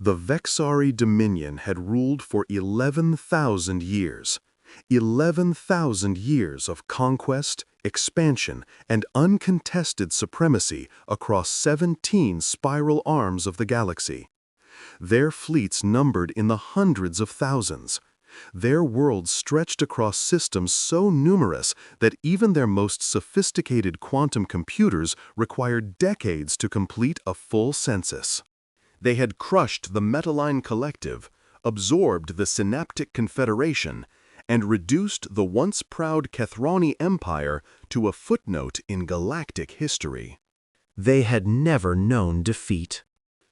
The Vexari Dominion had ruled for 11,000 years. 11,000 years of conquest, expansion, and uncontested supremacy across 17 spiral arms of the galaxy. Their fleets numbered in the hundreds of thousands. Their worlds stretched across systems so numerous that even their most sophisticated quantum computers required decades to complete a full census. They had crushed the Metaline Collective, absorbed the Synaptic Confederation, and reduced the once proud Kethrani Empire to a footnote in galactic history. They had never known defeat.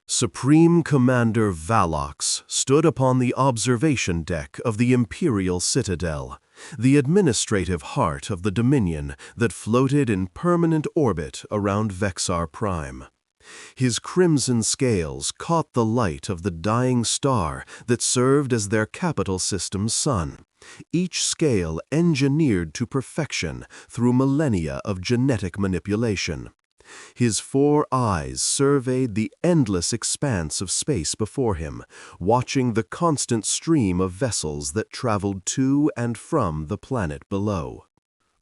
Supreme Commander Valox stood upon the observation deck of the Imperial Citadel, the administrative heart of the Dominion that floated in permanent orbit around Vexar Prime. His crimson scales caught the light of the dying star that served as their capital system's sun, each scale engineered to perfection through millennia of genetic manipulation. His 4 eyes surveyed the endless expanse of space before him, watching the constant stream of vessels that traveled to and from the planet below.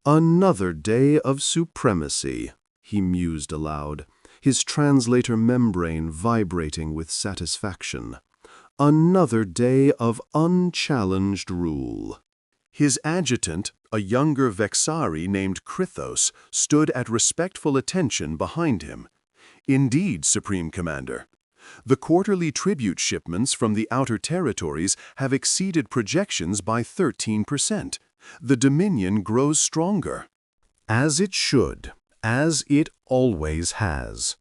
"Another day of supremacy," he mused aloud, his translator membrane vibrating with satisfaction. "Another day of unchallenged rule." His adjutant, a younger Vexari named Krythos, stood at respectful attention behind him. "Indeed, Supreme Commander. The quarterly tribute shipments from the outer territories have exceeded projections by 13%. The Dominion grows stronger." "As it should, as it always has."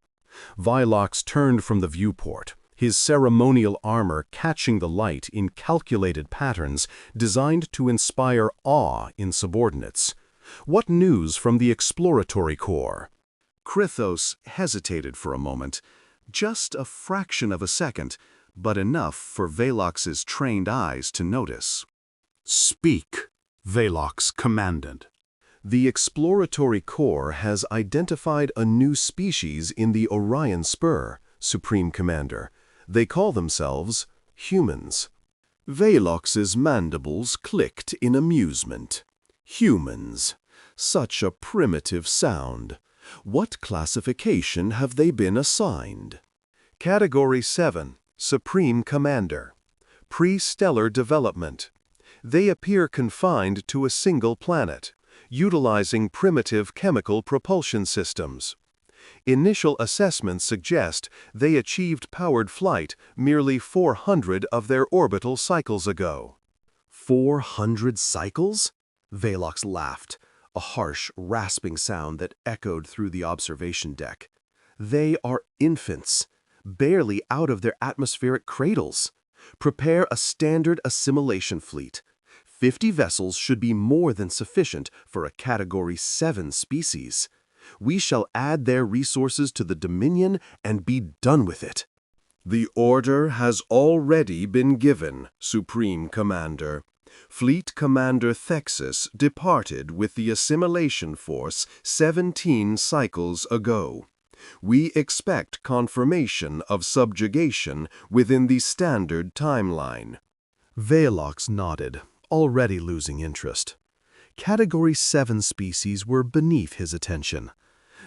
Vilox turned from the viewport, his ceremonial armor catching the light in calculated patterns designed to inspire awe in subordinates. "What news from the exploratory corps?" Krythos hesitated for a moment, just a fraction of a second, but enough for Valox's trained eyes to notice. "Speak," Valox commanded. "The exploratory corps has identified a new species in the Orion Spur, Supreme Commander. They call themselves humans." Valox's mandibles clicked in amusement. Humans. Such a primitive sound. What classification have they been assigned? Category 7, Supreme Commander. Pre-stellar development. They appear confined to a single planet, utilizing primitive chemical propulsion systems. Initial assessments suggest they achieved powered flight merely 400 of their orbital cycles ago. 400 cycles? Valox laughed, a harsh, rasping sound that echoed through the observation deck. They are infants, barely out of their atmospheric cradles. Prepare a standard assimilation fleet. 50 vessels should be more than sufficient for a Category 7 species. We shall add their resources to the Dominion and be done with it. The order has already been given, Supreme Commander. Fleet Commander Thexus departed with the assimilation force 17 cycles ago. We expect confirmation of subjugation within the standard timeline. Valox nodded, already losing interest. Category 7 species were beneath his attention.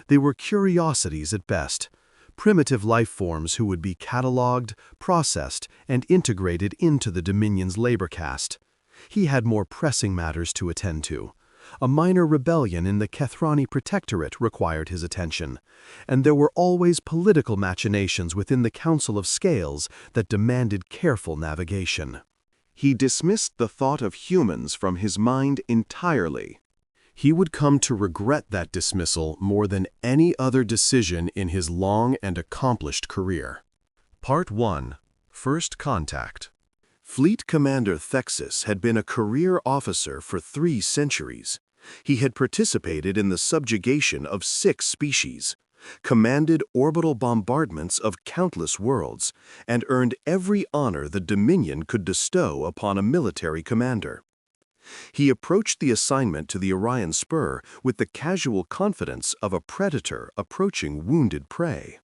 They were curiosities at best, primitive life forms who would be cataloged, processed, and integrated into the Dominion's labor caste. He had more pressing matters to attend to. A minor rebellion in the Kethrani Protectorate required his attention, and there were always political machinations within the Council of Scales that demanded careful navigation. He dismissed the thought of humans from his mind entirely. He would come to regret that dismissal more than any other decision in his long and accomplished career. Part 1. First Contact. Fleet Commander Thexus had been a career officer for 3 centuries. He had participated in the subjugation of 6 species, commanded orbital bombardments of countless worlds, and earned every honor the Dominion could bestow upon a military commander. He approached the assignment to the Orion Spur with the casual confidence of a predator approaching wounded prey.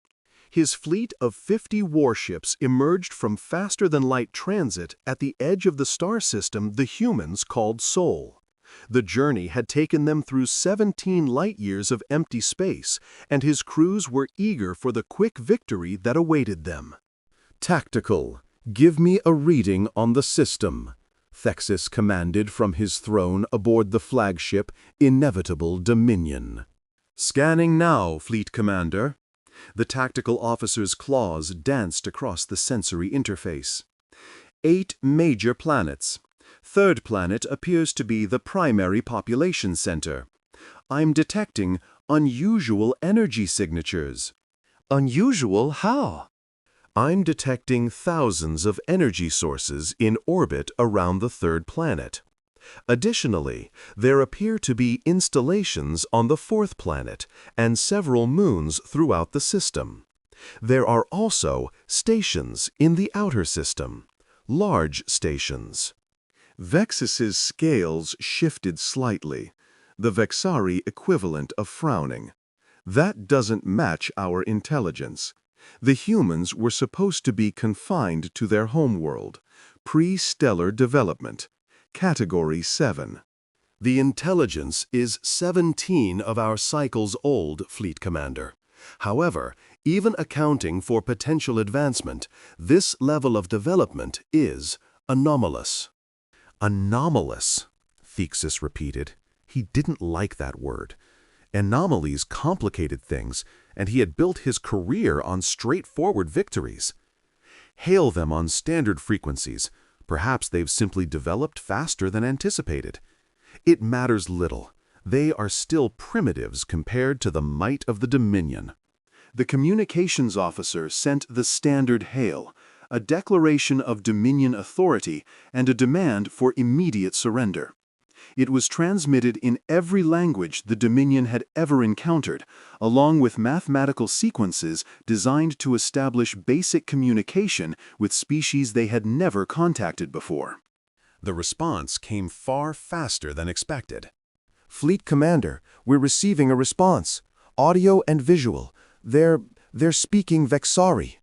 His fleet of 50 warships emerged from faster-than-light transit at the edge of the star system the humans called Sol. The journey had taken them through 17 light-years of empty space, and his crews were eager for the quick victory that awaited them. "Tactical, give me a reading on the system," Thexis commanded from his throne aboard the flagship Inevitable Dominion. "Scanning now, Fleet Commander." The tactical officer's claws danced across the sensory interface. 8 major planets. Third planet appears to be the primary population center. I'm detecting unusual energy signatures. Unusual how? I'm detecting thousands of energy sources in orbit around the third planet. Additionally, there appear to be installations on the fourth planet and several moons throughout the system. There are also stations in the outer system, large stations. Vexis's scales shifted slightly, the Vexari equivalent of frowning. That doesn't match our intelligence. The humans were supposed to be confined to their homeworld, pre-stellar development, Category 7. The intelligence is 17 of our cycles old, Fleet Commander. However, even accounting for potential advancement, this level of development is anomalous. Anomalous, Thexis repeated. He didn't like that word. Anomalies complicated things, and he had built his career on straightforward victories. Hail them on standard frequencies. Perhaps they've simply developed faster than anticipated. It matters little. They are still primitives compared to the might of the Dominion. The communications officer sent the standard hail, a declaration of Dominion authority and a demand for immediate surrender. It was transmitted in every language the Dominion had ever encountered, along with mathematical sequences designed to establish basic communication with species they had never contacted before. The response came far faster than expected. "Fleet Commander, we're receiving a response. Audio and visual. They're speaking Vexari."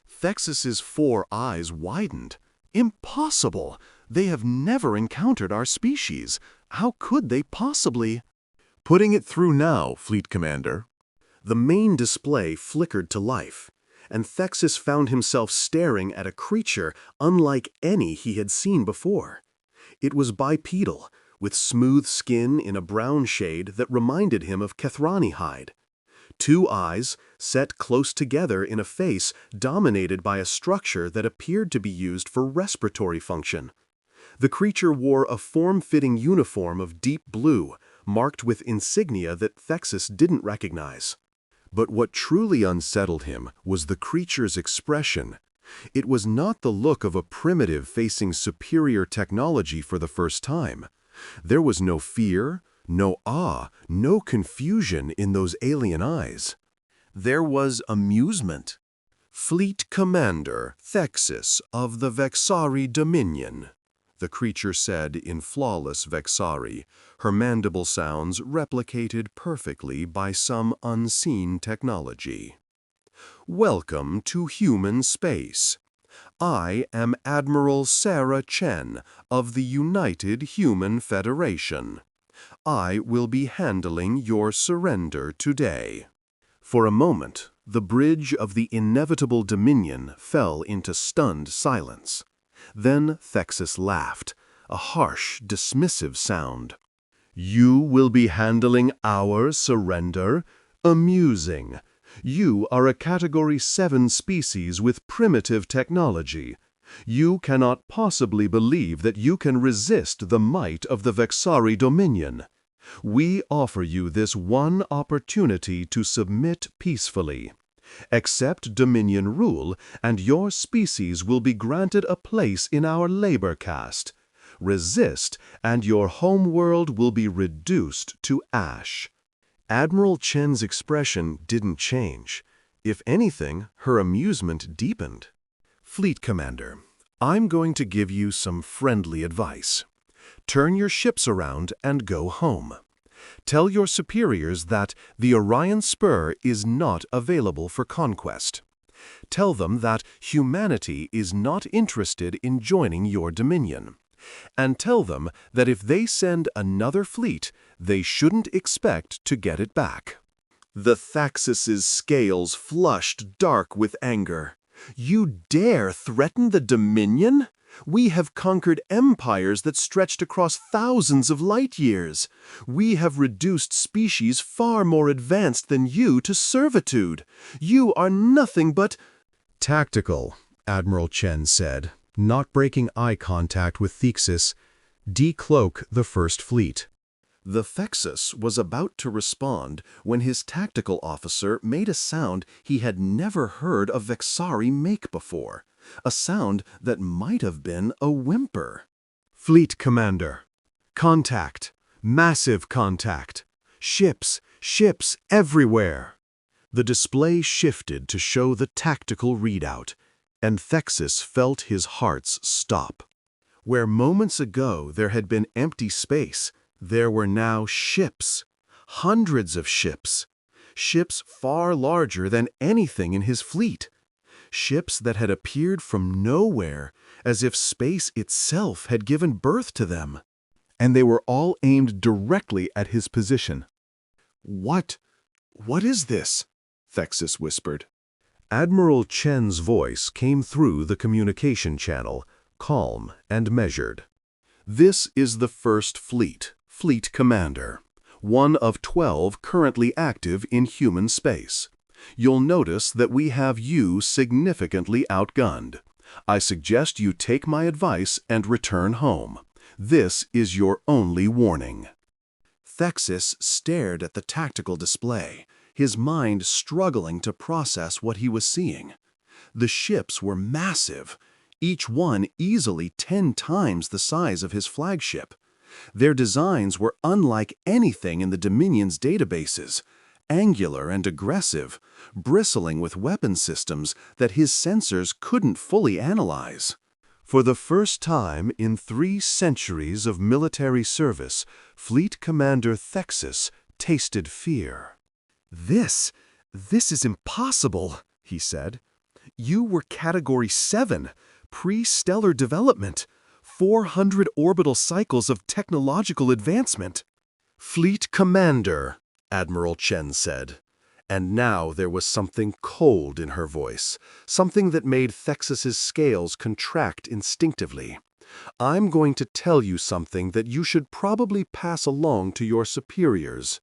Thexis's 4 eyes widened. Impossible! They have never encountered our species. How could they possibly? "Putting it through now, Fleet Commander." The main display flickered to life, and Thexis found himself staring at a creature unlike any he had seen before. It was bipedal, with smooth skin in a brown shade that reminded him of Kethrani hide. 2 eyes, set close together in a face dominated by a structure that appeared to be used for respiratory function. The creature wore a form-fitting uniform of deep blue, marked with insignia that Thexis didn't recognize. But what truly unsettled him was the creature's expression. It was not the look of a primitive facing superior technology for the first time. There was no fear, no awe, no confusion in those alien eyes. There was amusement. "Fleet Commander Thexis of the Vexari Dominion," the creature said in flawless Vexari, her mandible sounds replicated perfectly by some unseen technology. "Welcome to human space. I am Admiral Sarah Chen of the United Human Federation. I will be handling your surrender today." For a moment, the bridge of the Inevitable Dominion fell into stunned silence. Then Thexis laughed, a harsh, dismissive sound. "You will be handling our surrender? Amusing. You are a Category 7 species with primitive technology. You cannot possibly believe that you can resist the might of the Vexari Dominion. We offer you this one opportunity to submit peacefully. Accept Dominion rule, and your species will be granted a place in our labor caste. Resist, and your homeworld will be reduced to ash." Admiral Chen's expression didn't change. If anything, her amusement deepened. "Fleet Commander, I'm going to give you some friendly advice. Turn your ships around and go home. Tell your superiors that the Orion Spur is not available for conquest. Tell them that humanity is not interested in joining your dominion. And tell them that if they send another fleet, they shouldn't expect to get it back. The Thaxus's scales flushed dark with anger. You dare threaten the Dominion? We have conquered empires that stretched across thousands of light years. We have reduced species far more advanced than you to servitude. You are nothing but— Tactical, Admiral Chen said, not breaking eye contact with Thexus. Decloak the First Fleet. The Thexus was about to respond when his tactical officer made a sound he had never heard a Vexari make before. A sound that might have been a whimper. Fleet Commander. Contact. Massive contact. Ships everywhere. The display shifted to show the tactical readout, and Thexus felt his hearts stop. Where moments ago there had been empty space, there were now ships. Hundreds of ships. Ships far larger than anything in his fleet. Ships that had appeared from nowhere, as if space itself had given birth to them. And they were all aimed directly at his position. What is this? Thexus whispered. Admiral Chen's voice came through the communication channel, calm and measured. This is the First Fleet, Fleet Commander, one of 12 currently active in human space. You'll notice that we have you significantly outgunned. I suggest you take my advice and return home. This is your only warning. Thexus stared at the tactical display, his mind struggling to process what he was seeing. The ships were massive, each one easily 10 times the size of his flagship. Their designs were unlike anything in the Dominion's databases, angular and aggressive, bristling with weapon systems that his sensors couldn't fully analyze. For the first time in 3 centuries of military service, Fleet Commander Thexus tasted fear. This is impossible, he said. You were Category 7, pre-stellar development, 400 orbital cycles of technological advancement. Fleet Commander, Admiral Chen said. And now there was something cold in her voice, something that made Thexus's scales contract instinctively. I'm going to tell you something that you should probably pass along to your superiors.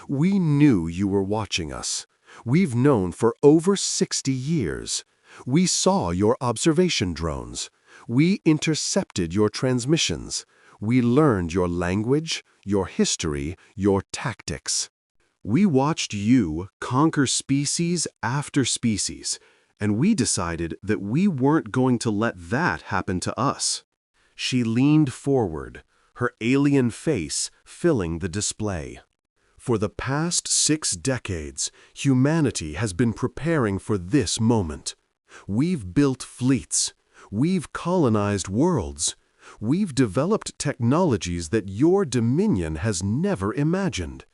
We knew you were watching us. We've known for over 60 years. We saw your observation drones. We intercepted your transmissions. We learned your language, your history, your tactics. We watched you conquer species after species, and we decided that we weren't going to let that happen to us. She leaned forward, her alien face filling the display. For the past 6 decades, humanity has been preparing for this moment. We've built fleets. We've colonized worlds. We've developed technologies that your Dominion has never imagined.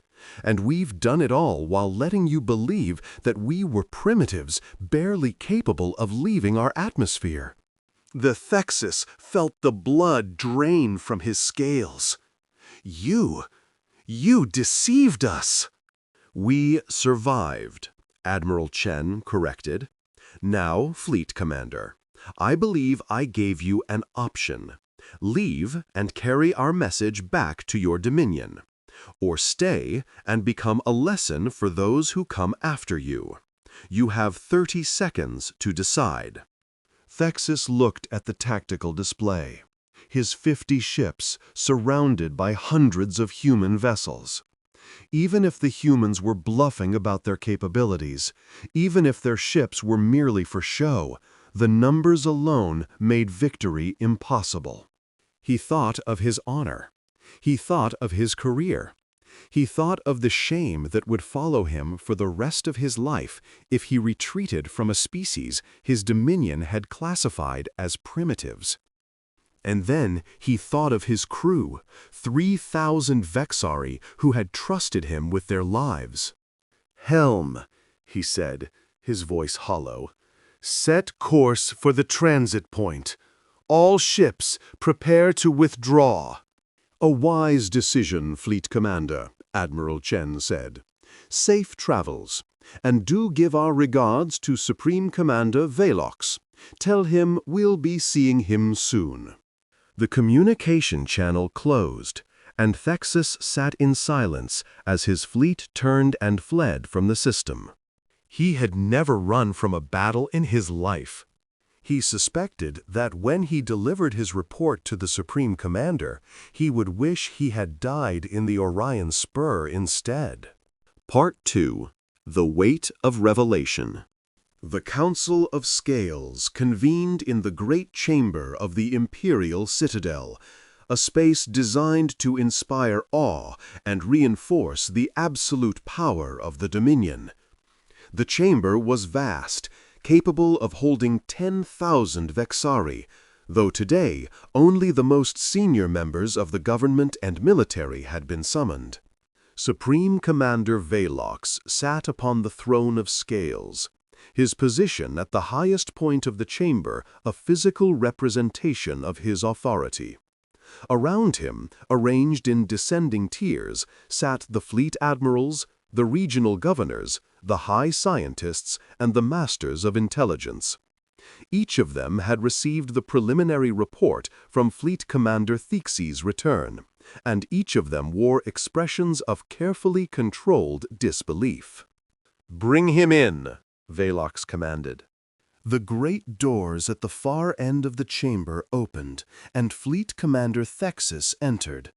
And we've done it all while letting you believe that we were primitives barely capable of leaving our atmosphere. The Thexus felt the blood drain from his scales. You deceived us. We survived, Admiral Chen corrected. Now, Fleet Commander, I believe I gave you an option. Leave and carry our message back to your Dominion. Or stay and become a lesson for those who come after you. You have 30 seconds to decide. Thexus looked at the tactical display. His 50 ships surrounded by hundreds of human vessels. Even if the humans were bluffing about their capabilities, even if their ships were merely for show, the numbers alone made victory impossible. He thought of his honor. He thought of his career. He thought of the shame that would follow him for the rest of his life if he retreated from a species his Dominion had classified as primitives. And then he thought of his crew, 3,000 Vexari who had trusted him with their lives. "Helm," he said, his voice hollow, Set course for the transit point. All ships prepare to withdraw. A wise decision, Fleet Commander, Admiral Chen said. Safe travels, and do give our regards to Supreme Commander Velox. Tell him we'll be seeing him soon. The communication channel closed, and Thexus sat in silence as his fleet turned and fled from the system. He had never run from a battle in his life. He suspected that when he delivered his report to the Supreme Commander, he would wish he had died in the Orion Spur instead. Part 2. The Weight of Revelation. The Council of Scales convened in the Great Chamber of the Imperial Citadel, a space designed to inspire awe and reinforce the absolute power of the Dominion. The chamber was vast, capable of holding 10,000 Vexari, though today only the most senior members of the government and military had been summoned. Supreme Commander Velox sat upon the throne of scales, his position at the highest point of the chamber a physical representation of his authority. Around him, arranged in descending tiers, sat the fleet admirals, the regional governors, the high scientists, and the masters of intelligence. Each of them had received the preliminary report from Fleet Commander Thixie's return, and each of them wore expressions of carefully controlled disbelief. "Bring him in," Velox commanded. The great doors at the far end of the chamber opened, and Fleet Commander Thexus entered.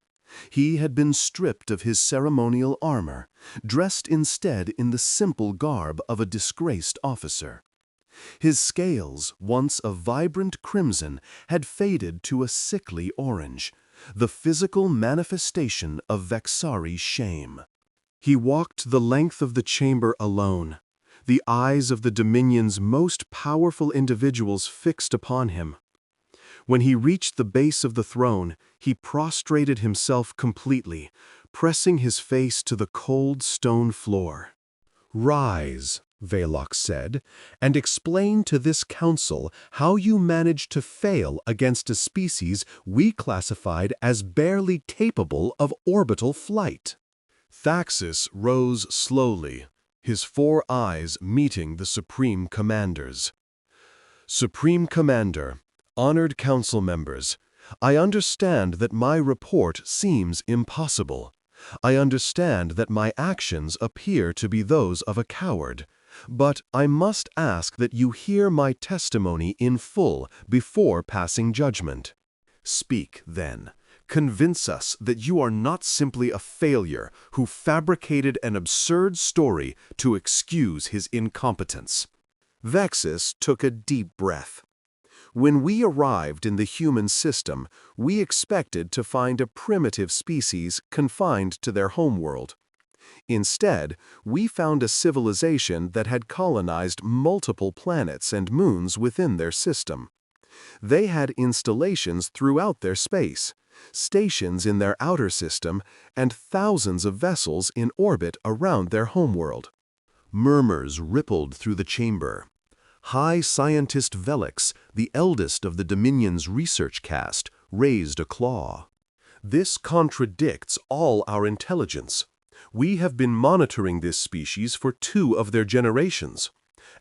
He had been stripped of his ceremonial armor, dressed instead in the simple garb of a disgraced officer. His scales, once a vibrant crimson, had faded to a sickly orange, the physical manifestation of Vexari's shame. He walked the length of the chamber alone, the eyes of the Dominion's most powerful individuals fixed upon him. When he reached the base of the throne, he prostrated himself completely, pressing his face to the cold stone floor. "Rise," Velox said, "and explain to this council how you managed to fail against a species we classified as barely capable of orbital flight." Thexus rose slowly, his 4 eyes meeting the Supreme Commander's. "Supreme Commander, honored council members, I understand that my report seems impossible. I understand that my actions appear to be those of a coward. But I must ask that you hear my testimony in full before passing judgment. Speak, then. Convince us that you are not simply a failure who fabricated an absurd story to excuse his incompetence." Vexus took a deep breath. "When we arrived in the human system, we expected to find a primitive species confined to their homeworld. Instead, we found a civilization that had colonized multiple planets and moons within their system. They had installations throughout their space, stations in their outer system, and thousands of vessels in orbit around their homeworld." Murmurs rippled through the chamber. High Scientist Velox, the eldest of the Dominion's research caste, raised a claw. "This contradicts all our intelligence. We have been monitoring this species for 2 of their generations.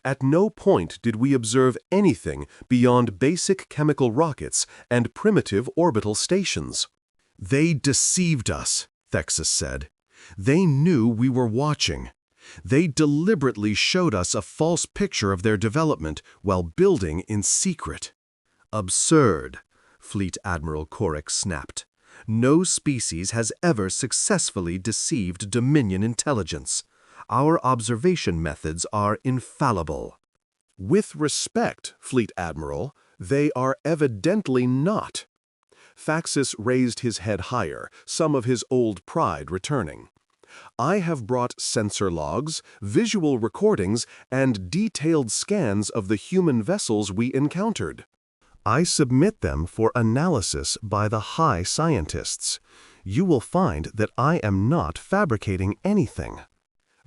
At no point did we observe anything beyond basic chemical rockets and primitive orbital stations." "They deceived us," Thexus said. "They knew we were watching. They deliberately showed us a false picture of their development while building in secret." "Absurd," Fleet Admiral Korek snapped. "No species has ever successfully deceived Dominion intelligence. Our observation methods are infallible." "With respect, Fleet Admiral, they are evidently not." Thexus raised his head higher, some of his old pride returning. "I have brought sensor logs, visual recordings, and detailed scans of the human vessels we encountered. I submit them for analysis by the high scientists. You will find that I am not fabricating anything."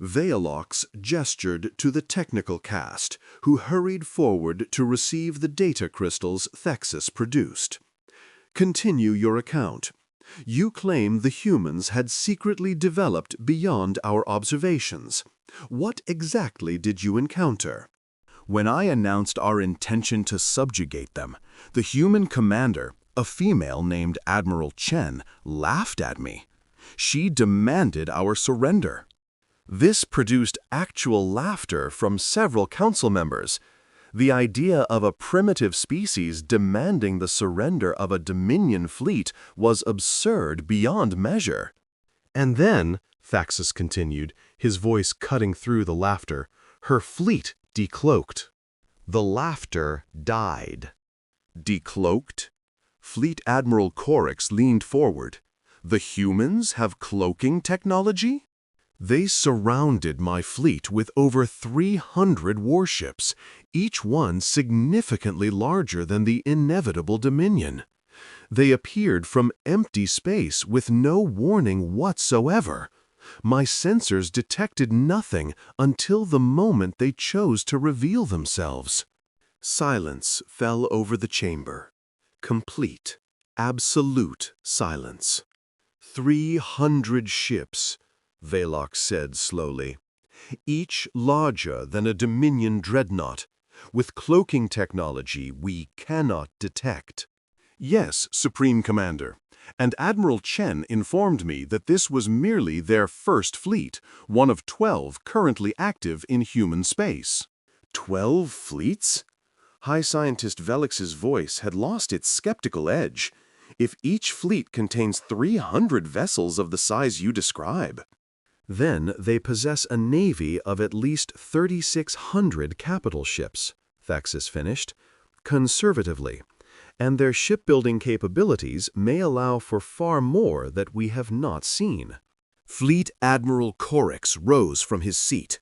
Velox gestured to the technical cast, who hurried forward to receive the data crystals Thexus produced. Continue your account. You claim the humans had secretly developed beyond our observations. What exactly did you encounter? When I announced our intention to subjugate them, the human commander, a female named Admiral Chen, laughed at me. She demanded our surrender. This produced actual laughter from several council members. The idea of a primitive species demanding the surrender of a Dominion fleet was absurd beyond measure. And then, Thaxus continued, his voice cutting through the laughter, her fleet decloaked. The laughter died. Decloaked? Fleet Admiral Corix leaned forward. The humans have cloaking technology? They surrounded my fleet with over 300 warships, each one significantly larger than the inevitable Dominion. They appeared from empty space with no warning whatsoever. My sensors detected nothing until the moment they chose to reveal themselves. Silence fell over the chamber. Complete, absolute silence. 300 ships, Velox said slowly, each larger than a Dominion dreadnought, with cloaking technology we cannot detect. Yes, Supreme Commander, and Admiral Chen informed me that this was merely their first fleet, one of 12 currently active in human space. 12 fleets? High Scientist Velix's voice had lost its skeptical edge. If each fleet contains 300 vessels of the size you describe. Then they possess a navy of at least 3,600 capital ships, Thaxus finished, conservatively, and their shipbuilding capabilities may allow for far more that we have not seen. Fleet Admiral Corix rose from his seat.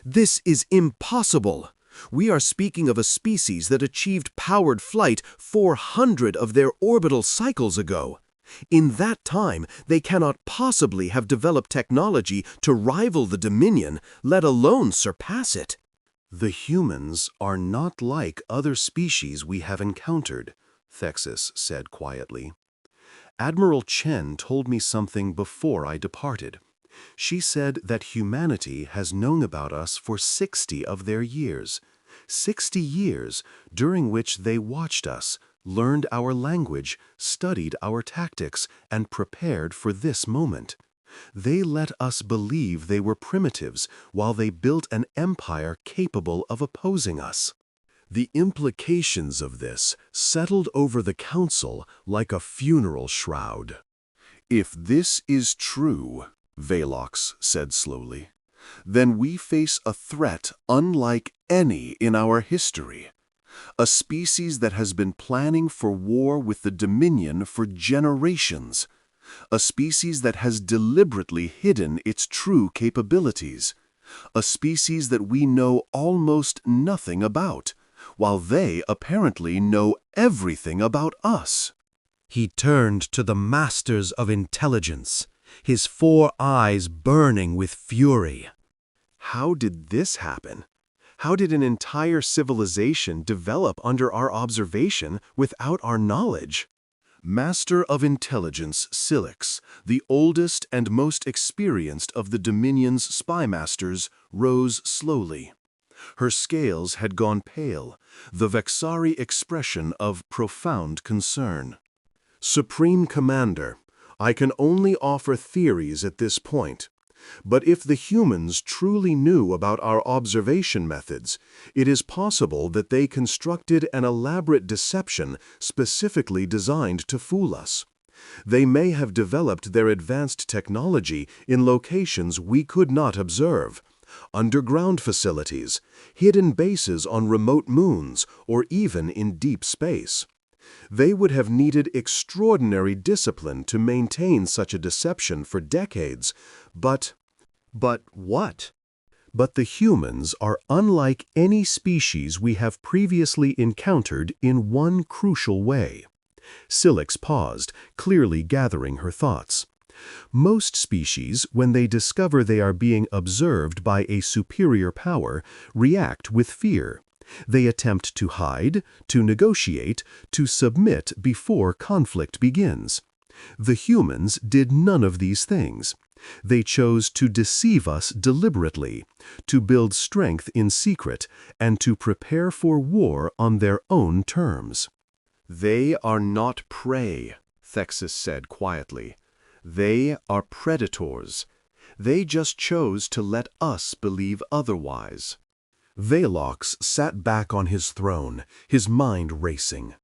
This is impossible! We are speaking of a species that achieved powered flight 400 of their orbital cycles ago. In that time, they cannot possibly have developed technology to rival the Dominion, let alone surpass it. The humans are not like other species we have encountered, Thexus said quietly. Admiral Chen told me something before I departed. She said that humanity has known about us for 60 of their years. 60 years during which they watched us, learned our language, studied our tactics, and prepared for this moment. They let us believe they were primitives while they built an empire capable of opposing us. The implications of this settled over the council like a funeral shroud. If this is true, Velox said slowly, then we face a threat unlike any in our history. A species that has been planning for war with the Dominion for generations. A species that has deliberately hidden its true capabilities. A species that we know almost nothing about, while they apparently know everything about us. He turned to the masters of intelligence, his 4 eyes burning with fury. How did this happen? How did an entire civilization develop under our observation without our knowledge? Master of Intelligence Silix, the oldest and most experienced of the Dominion's spy masters, rose slowly. Her scales had gone pale, the Vexari expression of profound concern. Supreme Commander, I can only offer theories at this point. But if the humans truly knew about our observation methods, it is possible that they constructed an elaborate deception specifically designed to fool us. They may have developed their advanced technology in locations we could not observe, underground facilities, hidden bases on remote moons, or even in deep space. They would have needed extraordinary discipline to maintain such a deception for decades, but what? But the humans are unlike any species we have previously encountered in one crucial way. Silix paused, clearly gathering her thoughts. Most species, when they discover they are being observed by a superior power, react with fear. They attempt to hide, to negotiate, to submit before conflict begins. The humans did none of these things. They chose to deceive us deliberately, to build strength in secret, and to prepare for war on their own terms. They are not prey, Thexus said quietly. They are predators. They just chose to let us believe otherwise. Velox sat back on his throne, his mind racing.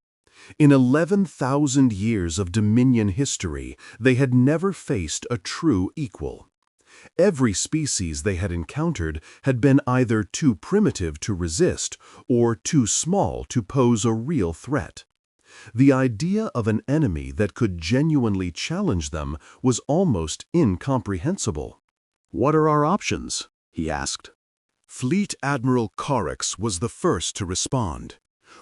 In 11,000 years of Dominion history, they had never faced a true equal. Every species they had encountered had been either too primitive to resist or too small to pose a real threat. The idea of an enemy that could genuinely challenge them was almost incomprehensible. "What are our options?" he asked. Fleet Admiral Corex was the first to respond.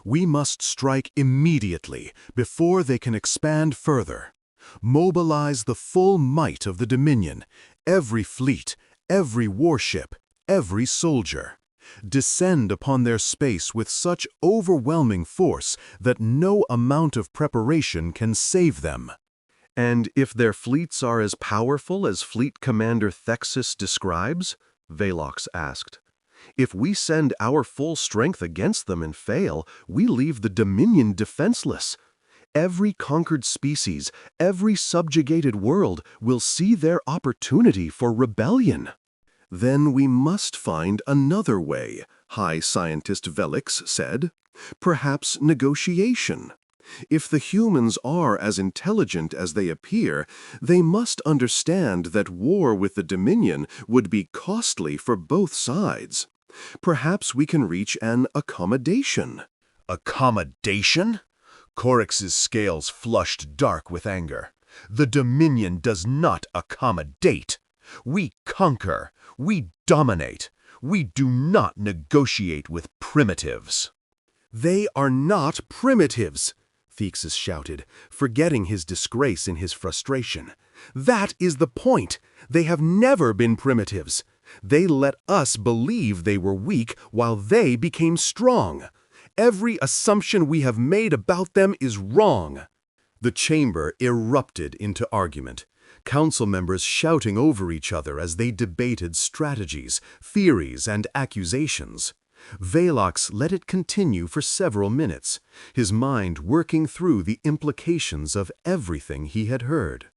We must strike immediately, before they can expand further. Mobilize the full might of the Dominion, every fleet, every warship, every soldier. Descend upon their space with such overwhelming force that no amount of preparation can save them. And if their fleets are as powerful as Fleet Commander Thexus describes? Velox asked. If we send our full strength against them and fail, we leave the Dominion defenseless. Every conquered species, every subjugated world will see their opportunity for rebellion. Then we must find another way, High Scientist Velix said. Perhaps negotiation. If the humans are as intelligent as they appear, they must understand that war with the Dominion would be costly for both sides. Perhaps we can reach an accommodation. Accommodation? Corex's scales flushed dark with anger. The Dominion does not accommodate. We conquer. We dominate. We do not negotiate with primitives. They are not primitives, Thexus shouted, forgetting his disgrace in his frustration. That is the point. They have never been primitives. They let us believe they were weak while they became strong. Every assumption we have made about them is wrong. The chamber erupted into argument, council members shouting over each other as they debated strategies, theories, and accusations. Velox let it continue for several minutes, his mind working through the implications of everything he had heard.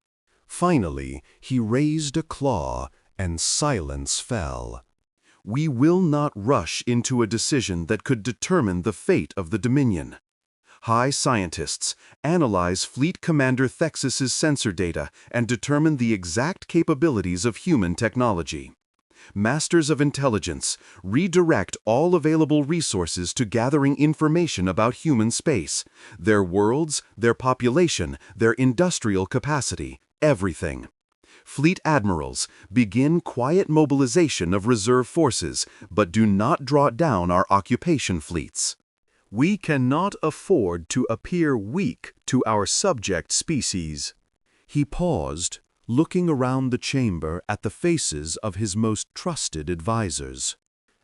Finally, he raised a claw, and silence fell. We will not rush into a decision that could determine the fate of the Dominion. High scientists, analyze Fleet Commander Thexus's sensor data and determine the exact capabilities of human technology. Masters of Intelligence, redirect all available resources to gathering information about human space, their worlds, their population, their industrial capacity, everything. Fleet Admirals, begin quiet mobilization of reserve forces, but do not draw down our occupation fleets. We cannot afford to appear weak to our subject species. He paused, looking around the chamber at the faces of his most trusted advisors.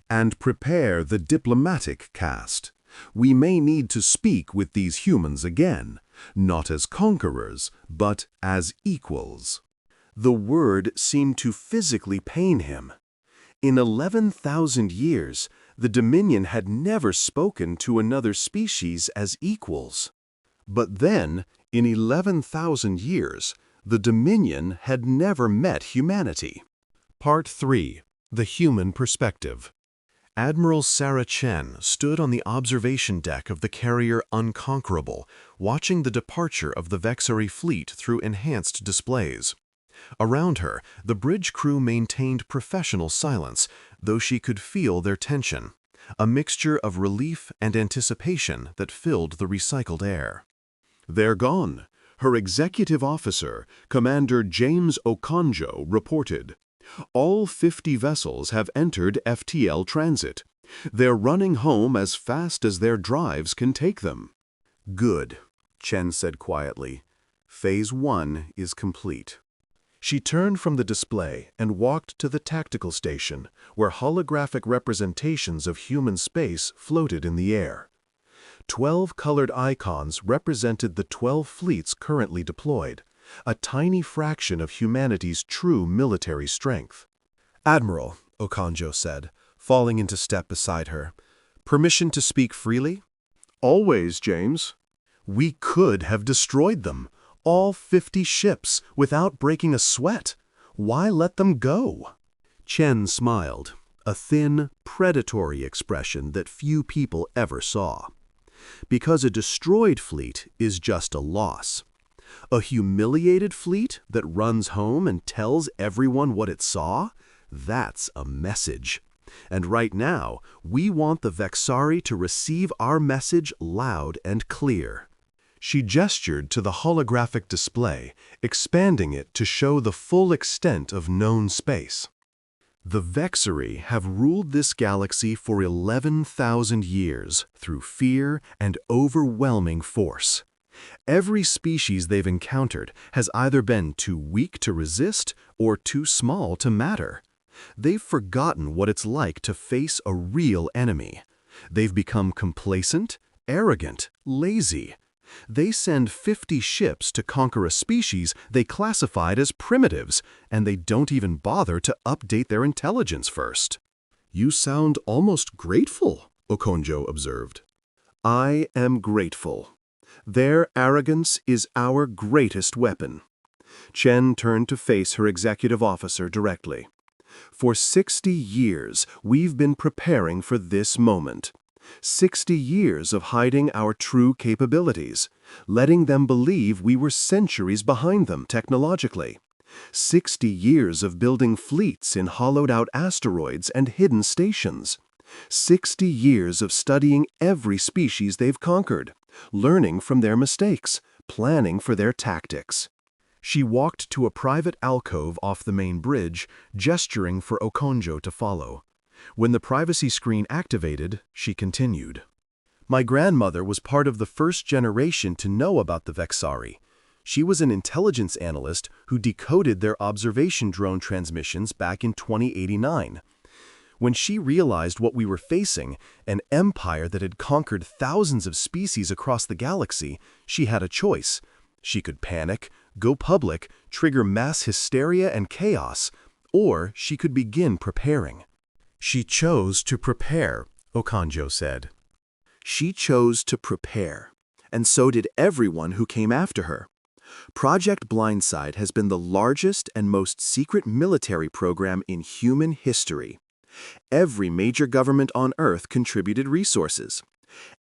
And prepare the diplomatic cast. We may need to speak with these humans again, not as conquerors, but as equals. The word seemed to physically pain him. In 11,000 years, the Dominion had never spoken to another species as equals. But then, in 11,000 years, the Dominion had never met humanity. Part 3. The Human Perspective. Admiral Sarah Chen stood on the observation deck of the carrier Unconquerable, watching the departure of the Vexari fleet through enhanced displays. Around her, the bridge crew maintained professional silence, though she could feel their tension, a mixture of relief and anticipation that filled the recycled air. "They're gone," her executive officer, Commander James Okonjo, reported. "All 50 vessels have entered FTL transit. They're running home as fast as their drives can take them." "Good," Chen said quietly. "Phase 1 is complete." She turned from the display and walked to the tactical station, where holographic representations of human space floated in the air. 12 colored icons represented the 12 fleets currently deployed, a tiny fraction of humanity's true military strength. "Admiral," Okonjo said, falling into step beside her, "permission to speak freely?" "Always, James." "We could have destroyed them, all 50 ships, without breaking a sweat. Why let them go?" Chen smiled, a thin, predatory expression that few people ever saw. Because a destroyed fleet is just a loss. A humiliated fleet that runs home and tells everyone what it saw? That's a message. And right now, we want the Vexari to receive our message loud and clear. She gestured to the holographic display, expanding it to show the full extent of known space. The Vexari have ruled this galaxy for 11,000 years through fear and overwhelming force. Every species they've encountered has either been too weak to resist or too small to matter. They've forgotten what it's like to face a real enemy. They've become complacent, arrogant, lazy. They send 50 ships to conquer a species they classified as primitives, and they don't even bother to update their intelligence first. "You sound almost grateful," Okonjo observed. "I am grateful. Their arrogance is our greatest weapon." Chen turned to face her executive officer directly. "For 60 years, we've been preparing for this moment. 60 years of hiding our true capabilities, letting them believe we were centuries behind them technologically. 60 years of building fleets in hollowed-out asteroids and hidden stations. 60 years of studying every species they've conquered, learning from their mistakes, planning for their tactics." She walked to a private alcove off the main bridge, gesturing for Okonjo to follow. When the privacy screen activated, she continued. "My grandmother was part of the first generation to know about the Vexari. She was an intelligence analyst who decoded their observation drone transmissions back in 2089. When she realized what we were facing, an empire that had conquered thousands of species across the galaxy, she had a choice. She could panic, go public, trigger mass hysteria and chaos, or she could begin preparing." "She chose to prepare," Okonjo said. "She chose to prepare, and so did everyone who came after her. Project Blindside has been the largest and most secret military program in human history. Every major government on Earth contributed resources.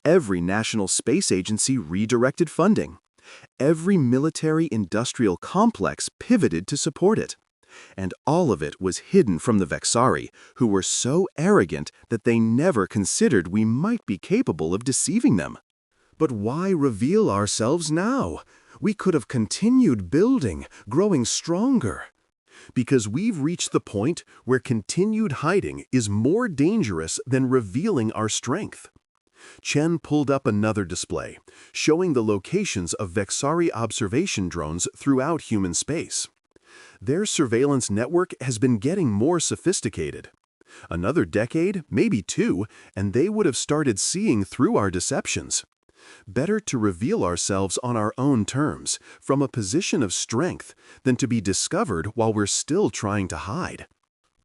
Every national space agency redirected funding. Every military-industrial complex pivoted to support it. And all of it was hidden from the Vexari, who were so arrogant that they never considered we might be capable of deceiving them. But why reveal ourselves now? We could have continued building, growing stronger. Because we've reached the point where continued hiding is more dangerous than revealing our strength." Chen pulled up another display, showing the locations of Vexari observation drones throughout human space. Their surveillance network has been getting more sophisticated. Another decade, maybe 2, and they would have started seeing through our deceptions. Better to reveal ourselves on our own terms, from a position of strength, than to be discovered while we're still trying to hide.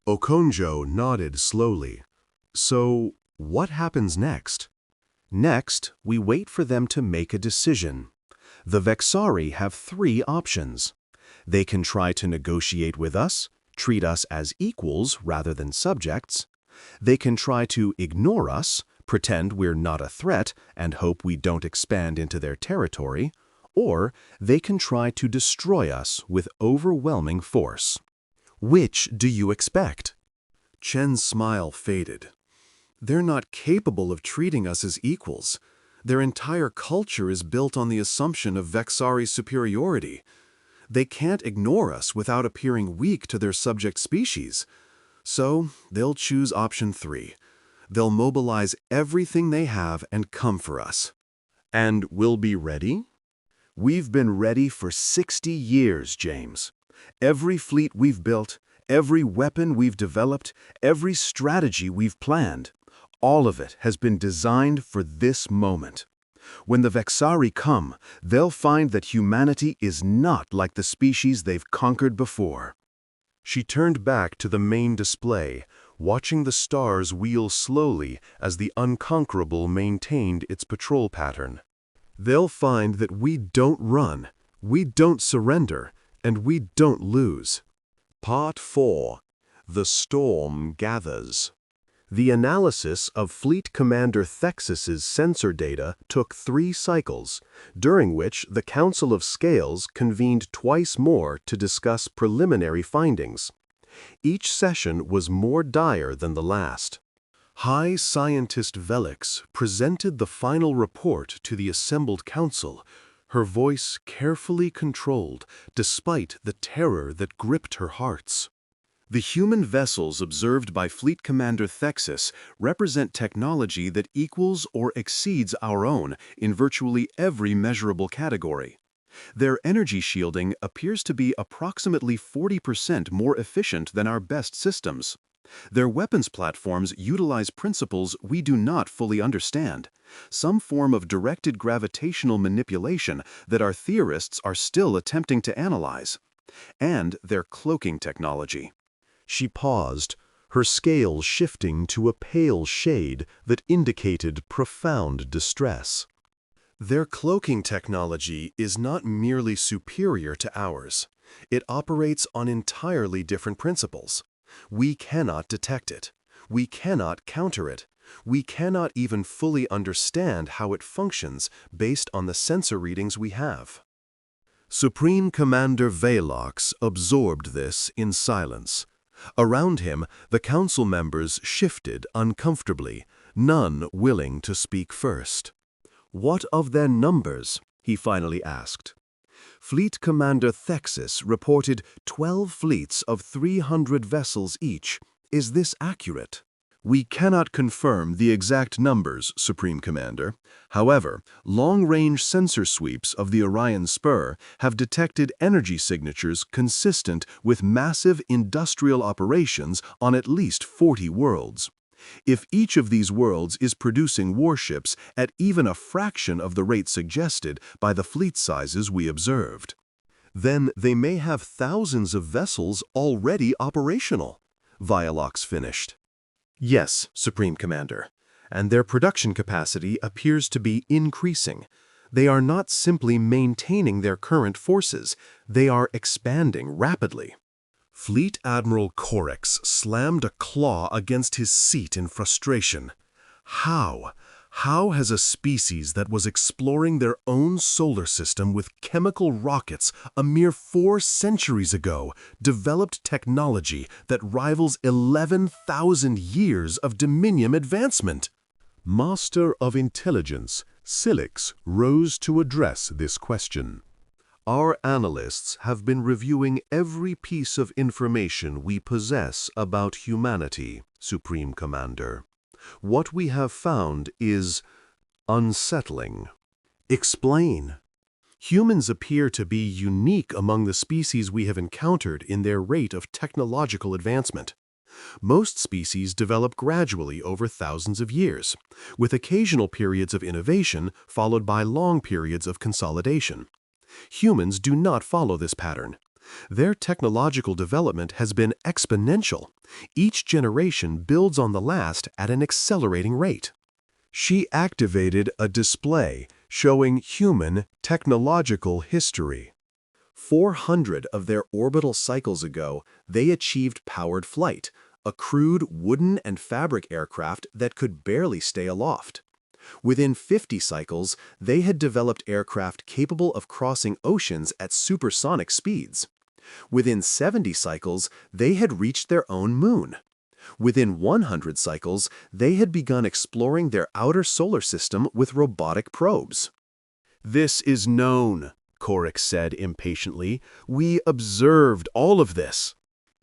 Okonjo nodded slowly. "So, what happens next?" "Next, we wait for them to make a decision. The Vexari have 3 options. They can try to negotiate with us, treat us as equals rather than subjects. They can try to ignore us, pretend we're not a threat, and hope we don't expand into their territory. Or they can try to destroy us with overwhelming force. Which do you expect?" Chen's smile faded. "They're not capable of treating us as equals. Their entire culture is built on the assumption of Vexari superiority. They can't ignore us without appearing weak to their subject species. So they'll choose option 3. They'll mobilize everything they have and come for us." "And we'll be ready?" "We've been ready for 60 years, James. Every fleet we've built, every weapon we've developed, every strategy we've planned, all of it has been designed for this moment. When the Vexari come, they'll find that humanity is not like the species they've conquered before." She turned back to the main display, watching the stars wheel slowly as the Unconquerable maintained its patrol pattern. "They'll find that we don't run, we don't surrender, and we don't lose." Part 4. The Storm Gathers. The analysis of Fleet Commander Thexis's sensor data took 3 cycles, during which the Council of Scales convened twice more to discuss preliminary findings. Each session was more dire than the last. High Scientist Velix presented the final report to the assembled council, her voice carefully controlled despite the terror that gripped her hearts. "The human vessels observed by Fleet Commander Thexis represent technology that equals or exceeds our own in virtually every measurable category. Their energy shielding appears to be approximately 40% more efficient than our best systems. Their weapons platforms utilize principles we do not fully understand, some form of directed gravitational manipulation that our theorists are still attempting to analyze. And their cloaking technology." She paused, her scales shifting to a pale shade that indicated profound distress. "Their cloaking technology is not merely superior to ours. It operates on entirely different principles. We cannot detect it. We cannot counter it. We cannot even fully understand how it functions based on the sensor readings we have." Supreme Commander Velox absorbed this in silence. Around him, the council members shifted uncomfortably, none willing to speak first. "What of their numbers?" he finally asked. Fleet Commander Thexis reported 12 fleets of 300 vessels each. Is this accurate? "We cannot confirm the exact numbers, Supreme Commander. However, long-range sensor sweeps of the Orion Spur have detected energy signatures consistent with massive industrial operations on at least 40 worlds. If each of these worlds is producing warships at even a fraction of the rate suggested by the fleet sizes we observed, then they may have thousands of vessels already operational," Velox finished. "Yes, Supreme Commander, and their production capacity appears to be increasing. They are not simply maintaining their current forces, they are expanding rapidly." Fleet Admiral Corex slammed a claw against his seat in frustration. How has a species that was exploring their own solar system with chemical rockets a mere 4 centuries ago developed technology that rivals 11,000 years of Dominion advancement? Master of Intelligence, Silix rose to address this question. "Our analysts have been reviewing every piece of information we possess about humanity, Supreme Commander. What we have found is unsettling." "Explain." "Humans appear to be unique among the species we have encountered in their rate of technological advancement. Most species develop gradually over thousands of years, with occasional periods of innovation followed by long periods of consolidation. Humans do not follow this pattern. Their technological development has been exponential. Each generation builds on the last at an accelerating rate." She activated a display showing human technological history. 400 of their orbital cycles ago, they achieved powered flight, a crude wooden and fabric aircraft that could barely stay aloft. Within 50 cycles, they had developed aircraft capable of crossing oceans at supersonic speeds. Within 70 cycles, they had reached their own moon. Within 100 cycles, they had begun exploring their outer solar system with robotic probes. "This is known," Corex said impatiently. "We observed all of this."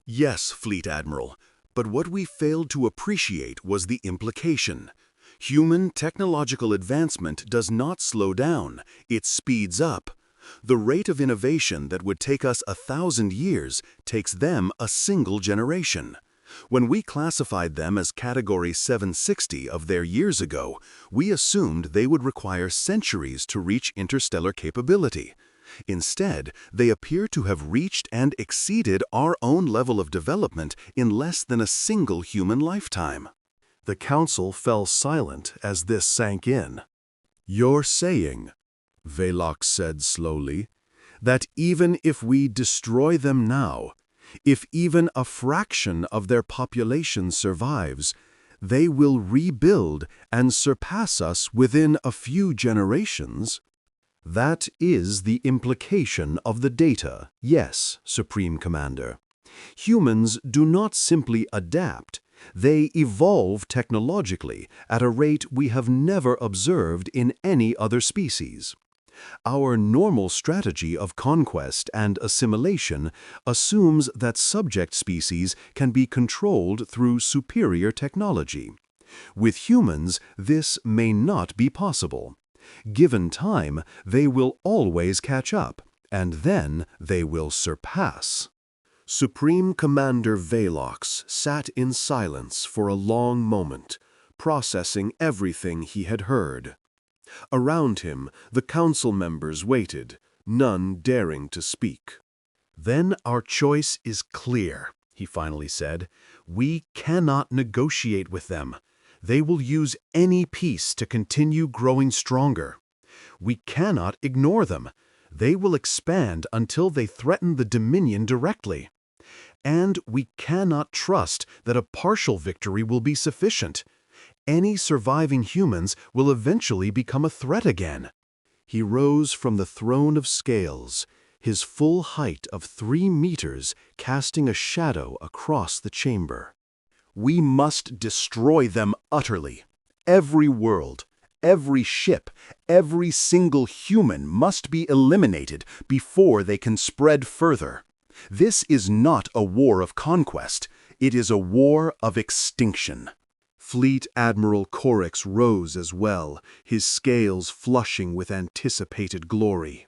"Yes, Fleet Admiral, but what we failed to appreciate was the implication. Human technological advancement does not slow down, it speeds up. The rate of innovation that would take us 1,000 years takes them a single generation. When we classified them as Category 760 of their years ago, we assumed they would require centuries to reach interstellar capability. Instead, they appear to have reached and exceeded our own level of development in less than a single human lifetime. The council fell silent as this sank in. "You're saying," Velox said slowly, "that even if we destroy them now, if even a fraction of their population survives, they will rebuild and surpass us within a few generations?" "That is the implication of the data, yes, Supreme Commander. Humans do not simply adapt, they evolve technologically at a rate we have never observed in any other species. Our normal strategy of conquest and assimilation assumes that subject species can be controlled through superior technology. With humans, this may not be possible. Given time, they will always catch up, and then they will surpass." Supreme Commander Velox sat in silence for a long moment, processing everything he had heard. Around him, the council members waited, none daring to speak. "Then our choice is clear," he finally said. "We cannot negotiate with them. They will use any piece to continue growing stronger. We cannot ignore them. They will expand until they threaten the Dominion directly. And we cannot trust that a partial victory will be sufficient. Any surviving humans will eventually become a threat again." He rose from the throne of scales, his full height of 3 meters casting a shadow across the chamber. "We must destroy them utterly. Every world, every ship, every single human must be eliminated before they can spread further. This is not a war of conquest, it is a war of extinction." Fleet Admiral Corix rose as well, his scales flushing with anticipated glory.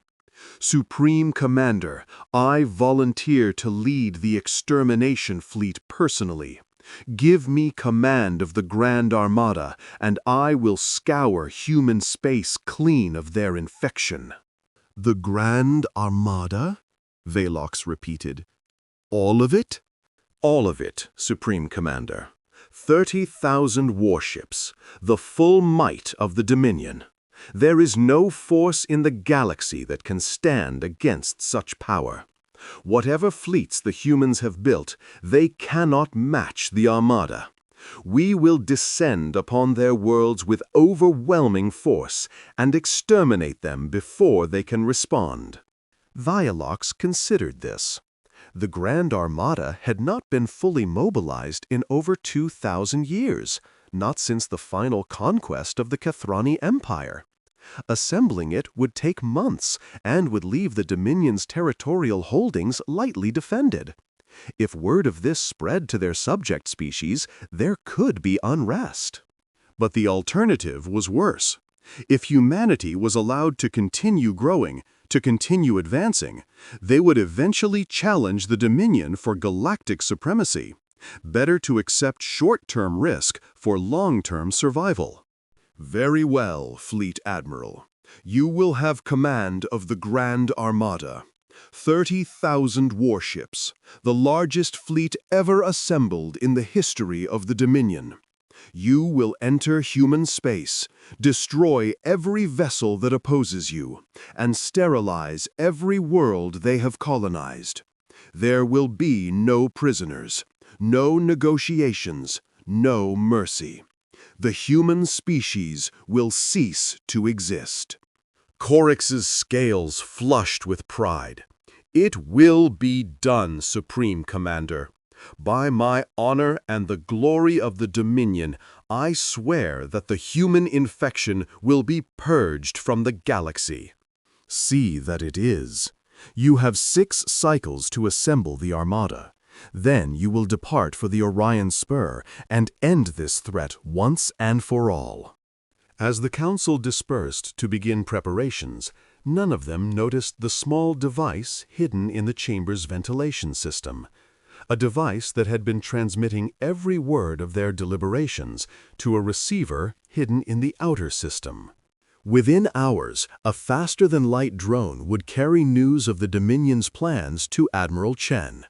"Supreme Commander, I volunteer to lead the extermination fleet personally. Give me command of the Grand Armada, and I will scour human space clean of their infection." "The Grand Armada?" Velox repeated. "All of it?" "All of it, Supreme Commander. 30,000 warships, the full might of the Dominion. There is no force in the galaxy that can stand against such power. Whatever fleets the humans have built, they cannot match the Armada. We will descend upon their worlds with overwhelming force and exterminate them before they can respond." Velox considered this. The Grand Armada had not been fully mobilized in over 2,000 years, not since the final conquest of the Kathrani Empire. Assembling it would take months and would leave the Dominion's territorial holdings lightly defended. If word of this spread to their subject species, there could be unrest. But the alternative was worse. If humanity was allowed to continue growing, to continue advancing, they would eventually challenge the Dominion for galactic supremacy. Better to accept short-term risk for long-term survival. "Very well, Fleet Admiral. You will have command of the Grand Armada. 30,000 warships, the largest fleet ever assembled in the history of the Dominion. You will enter human space, destroy every vessel that opposes you, and sterilize every world they have colonized. There will be no prisoners, no negotiations, no mercy. The human species will cease to exist." Corix's scales flushed with pride. "It will be done, Supreme Commander. By my honor and the glory of the Dominion, I swear that the human infection will be purged from the galaxy." "See that it is. You have 6 cycles to assemble the Armada. Then you will depart for the Orion Spur and end this threat once and for all." As the council dispersed to begin preparations, None of them noticed the small device hidden in the chamber's ventilation system, a device that had been transmitting every word of their deliberations to a receiver hidden in the outer system. Within hours, a faster-than-light drone would carry news of the Dominion's plans to Admiral Chen.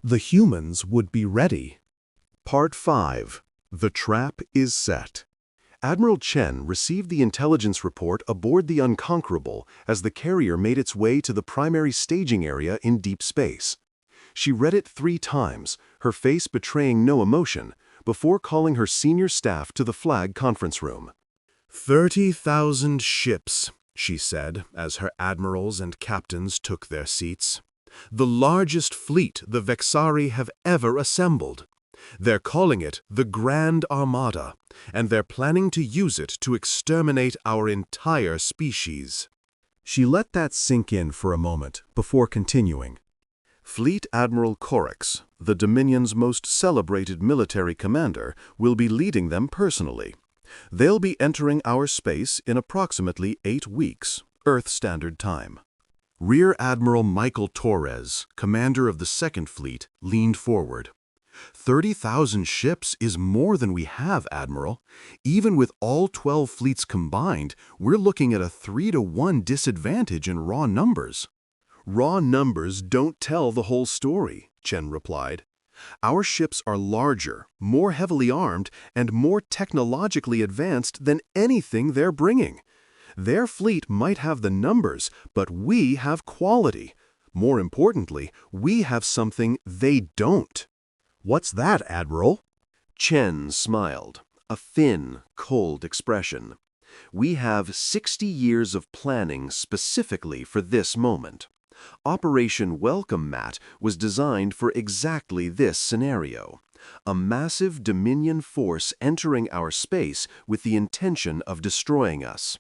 The humans would be ready. Part 5. The Trap is Set. Admiral Chen received the intelligence report aboard the Unconquerable as the carrier made its way to the primary staging area in deep space. She read it 3 times, her face betraying no emotion, before calling her senior staff to the flag conference room. 30,000 ships, she said, as her admirals and captains took their seats. The largest fleet the Vexari have ever assembled. They're calling it the Grand Armada, and they're planning to use it to exterminate our entire species. She let that sink in for a moment before continuing. Fleet Admiral Corax, the Dominion's most celebrated military commander, will be leading them personally. They'll be entering our space in approximately 8 weeks, Earth Standard Time. Rear Admiral Michael Torres, commander of the Second Fleet, leaned forward. 30,000 ships is more than we have, Admiral. Even with all 12 fleets combined, we're looking at a 3-to-1 disadvantage in raw numbers. Raw numbers don't tell the whole story, Chen replied. Our ships are larger, more heavily armed, and more technologically advanced than anything they're bringing. Their fleet might have the numbers, but we have quality. More importantly, we have something they don't. What's that, Admiral? Chen smiled, a thin, cold expression. We have 60 years of planning specifically for this moment. Operation Welcome Mat was designed for exactly this scenario. A massive Dominion force entering our space with the intention of destroying us.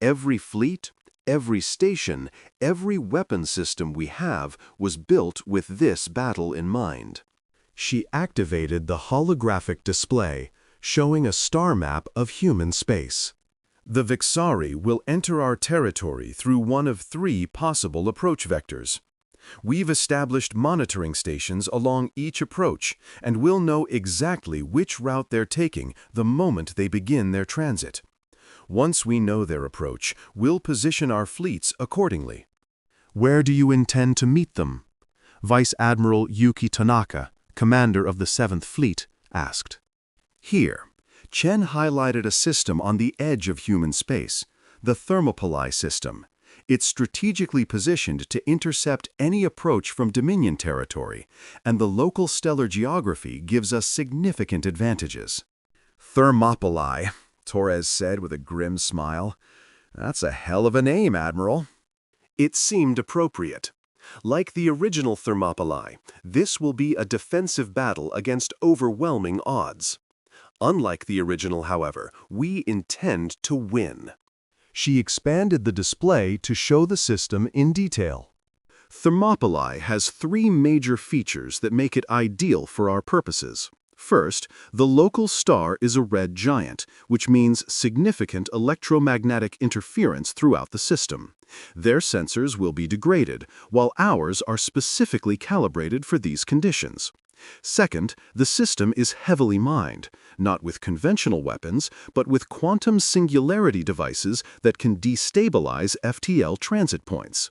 Every fleet, every station, every weapon system we have was built with this battle in mind. She activated the holographic display, showing a star map of human space. The Vexari will enter our territory through one of 3 possible approach vectors. We've established monitoring stations along each approach, and we'll know exactly which route they're taking the moment they begin their transit. Once we know their approach, we'll position our fleets accordingly. Where do you intend to meet them? Vice Admiral Yuki Tanaka, commander of the 7th Fleet, asked. Here. Chen highlighted a system on the edge of human space, the Thermopylae system. It's strategically positioned to intercept any approach from Dominion territory, and the local stellar geography gives us significant advantages. Thermopylae, Torres said with a grim smile. That's a hell of a name, Admiral. It seemed appropriate. Like the original Thermopylae, this will be a defensive battle against overwhelming odds. Unlike the original, however, we intend to win. She expanded the display to show the system in detail. Thermopylae has 3 major features that make it ideal for our purposes. First, the local star is a red giant, which means significant electromagnetic interference throughout the system. Their sensors will be degraded, while ours are specifically calibrated for these conditions. Second, the system is heavily mined, not with conventional weapons, but with quantum singularity devices that can destabilize FTL transit points.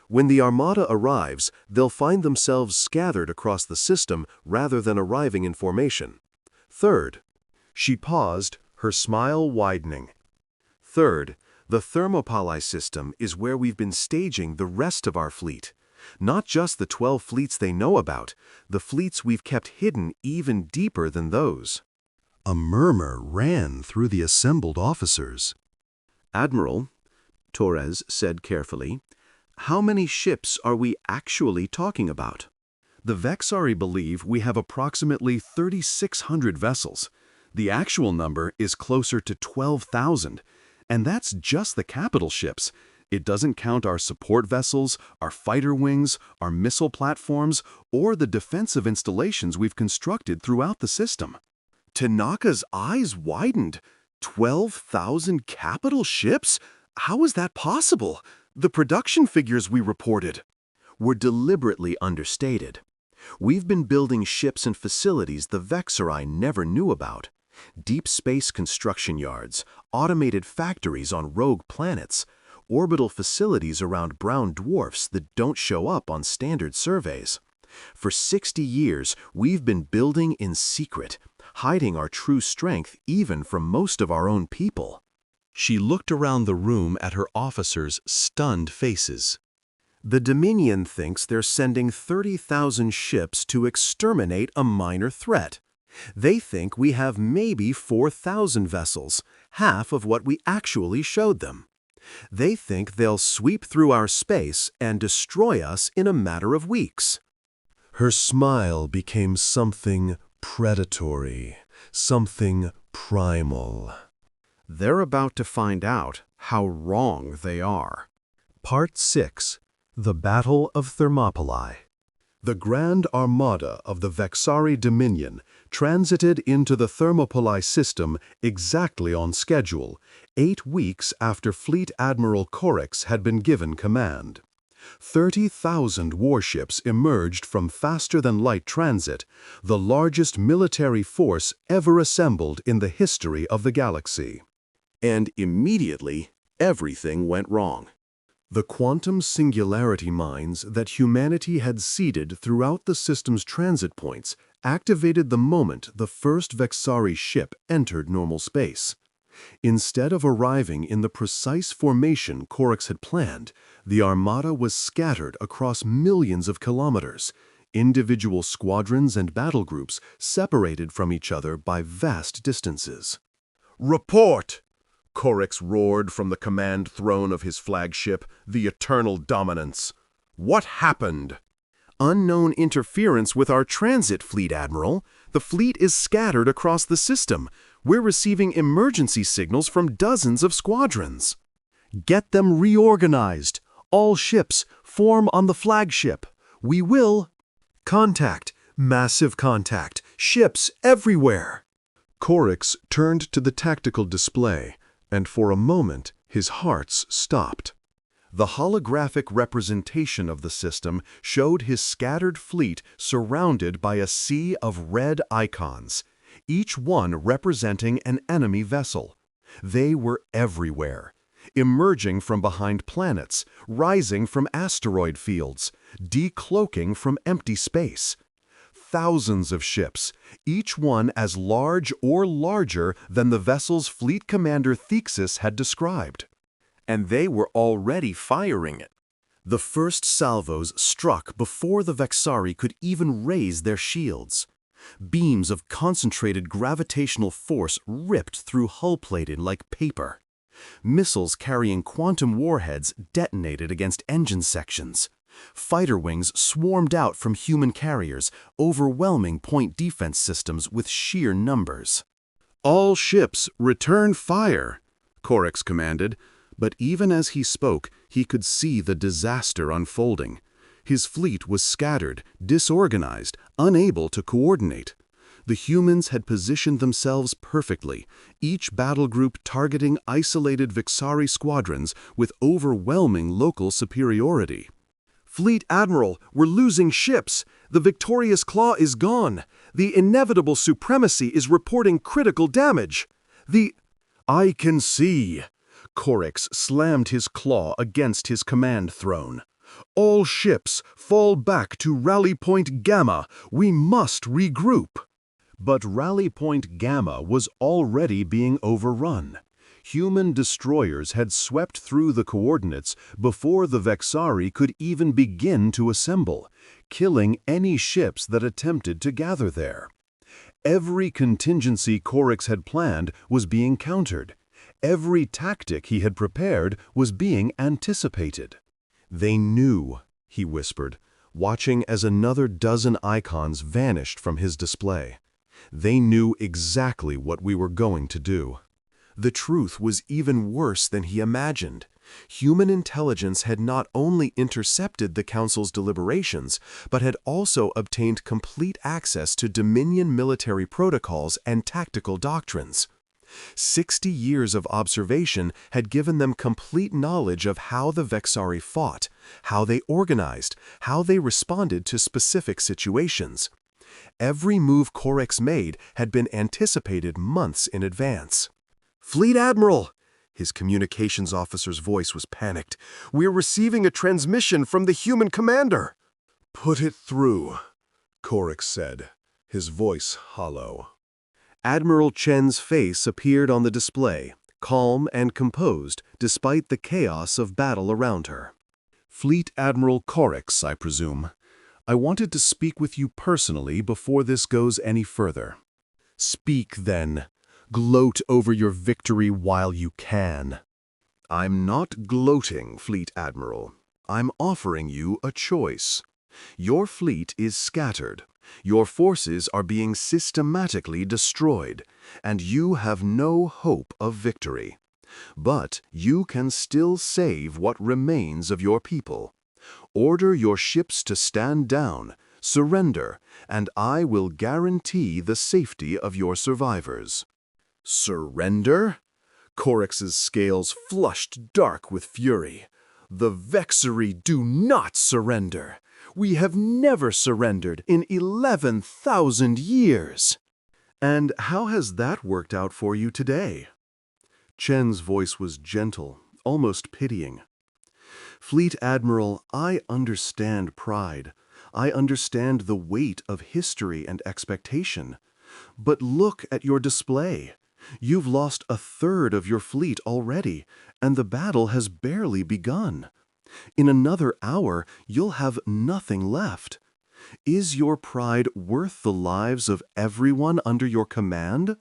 When the Armada arrives, they'll find themselves scattered across the system rather than arriving in formation. Third, she paused, her smile widening. Third, the Thermopylae system is where we've been staging the rest of our fleet. Not just the 12 fleets they know about, the fleets we've kept hidden even deeper than those. A murmur ran through the assembled officers. Admiral, Torres said carefully, how many ships are we actually talking about? The Vexari believe we have approximately 3,600 vessels. The actual number is closer to 12,000, and that's just the capital ships. It doesn't count our support vessels, our fighter wings, our missile platforms, or the defensive installations we've constructed throughout the system. Tanaka's eyes widened. 12,000 capital ships? How is that possible? The production figures we reported were deliberately understated. We've been building ships and facilities the Vexari never knew about. Deep space construction yards, automated factories on rogue planets, orbital facilities around brown dwarfs that don't show up on standard surveys. For 60 years, we've been building in secret, hiding our true strength even from most of our own people. She looked around the room at her officers' stunned faces. The Dominion thinks they're sending 30,000 ships to exterminate a minor threat. They think we have maybe 4,000 vessels, half of what we actually showed them. They think they'll sweep through our space and destroy us in a matter of weeks. Her smile became something predatory, something primal. They're about to find out how wrong they are. Part 6. The Battle of Thermopylae. The Grand Armada of the Vexari Dominion transited into the Thermopylae system exactly on schedule, 8 weeks after Fleet Admiral Corex had been given command. 30,000 warships emerged from faster-than-light transit, the largest military force ever assembled in the history of the galaxy. And immediately, everything went wrong. The quantum singularity mines that humanity had seeded throughout the system's transit points activated the moment the first Vexari ship entered normal space. Instead of arriving in the precise formation Corex had planned, the Armada was scattered across millions of kilometers, individual squadrons and battle groups separated from each other by vast distances. "Report!" Corex roared from the command throne of his flagship, the Eternal Dominance. "What happened?" "Unknown interference with our transit fleet, Admiral. The fleet is scattered across the system. We're receiving emergency signals from dozens of squadrons." "Get them reorganized. All ships, form on the flagship. We will—" "Contact. Massive contact. Ships everywhere." Corex turned to the tactical display, and for a moment his hearts stopped. The holographic representation of the system showed his scattered fleet surrounded by a sea of red icons, each one representing an enemy vessel. They were everywhere, emerging from behind planets, rising from asteroid fields, decloaking from empty space. Thousands of ships, each one as large or larger than the vessel's fleet commander Thexus had described. And they were already firing it. The first salvos struck before the Vexari could even raise their shields. Beams of concentrated gravitational force ripped through hull plating like paper. Missiles carrying quantum warheads detonated against engine sections. Fighter wings swarmed out from human carriers, overwhelming point defense systems with sheer numbers. "All ships, return fire," Corex commanded, but even as he spoke, he could see the disaster unfolding. His fleet was scattered, disorganized, unable to coordinate. The humans had positioned themselves perfectly, each battle group targeting isolated Vexari squadrons with overwhelming local superiority. "Fleet Admiral, we're losing ships. The Victorious Claw is gone. The Inevitable Supremacy is reporting critical damage. I can see." Corex slammed his claw against his command throne. "All ships, fall back to Rally Point Gamma. We must regroup." But Rally Point Gamma was already being overrun. Human destroyers had swept through the coordinates before the Vexari could even begin to assemble, killing any ships that attempted to gather there. Every contingency Corex had planned was being countered. Every tactic he had prepared was being anticipated. "They knew," he whispered, watching as another dozen icons vanished from his display. "They knew exactly what we were going to do." The truth was even worse than he imagined. Human intelligence had not only intercepted the Council's deliberations, but had also obtained complete access to Dominion military protocols and tactical doctrines. 60 years of observation had given them complete knowledge of how the Vexari fought, how they organized, how they responded to specific situations. Every move Corex made had been anticipated months in advance. "Fleet Admiral!" His communications officer's voice was panicked. "We're receiving a transmission from the human commander." "Put it through," Corex said, his voice hollow. Admiral Chen's face appeared on the display, calm and composed despite the chaos of battle around her. "Fleet Admiral Corex, I presume. I wanted to speak with you personally before this goes any further." "Speak, then. Gloat over your victory while you can." "I'm not gloating, Fleet Admiral. I'm offering you a choice. Your fleet is scattered. Your forces are being systematically destroyed, and you have no hope of victory. But you can still save what remains of your people. Order your ships to stand down, surrender, and I will guarantee the safety of your survivors." "Surrender?" Corex's scales flushed dark with fury. "The Vexari do not surrender. We have never surrendered in 11,000 years. "And how has that worked out for you today?" Chen's voice was gentle, almost pitying. "Fleet Admiral, I understand pride. I understand the weight of history and expectation. But look at your display. You've lost a third of your fleet already, and the battle has barely begun. In another hour, you'll have nothing left. Is your pride worth the lives of everyone under your command?"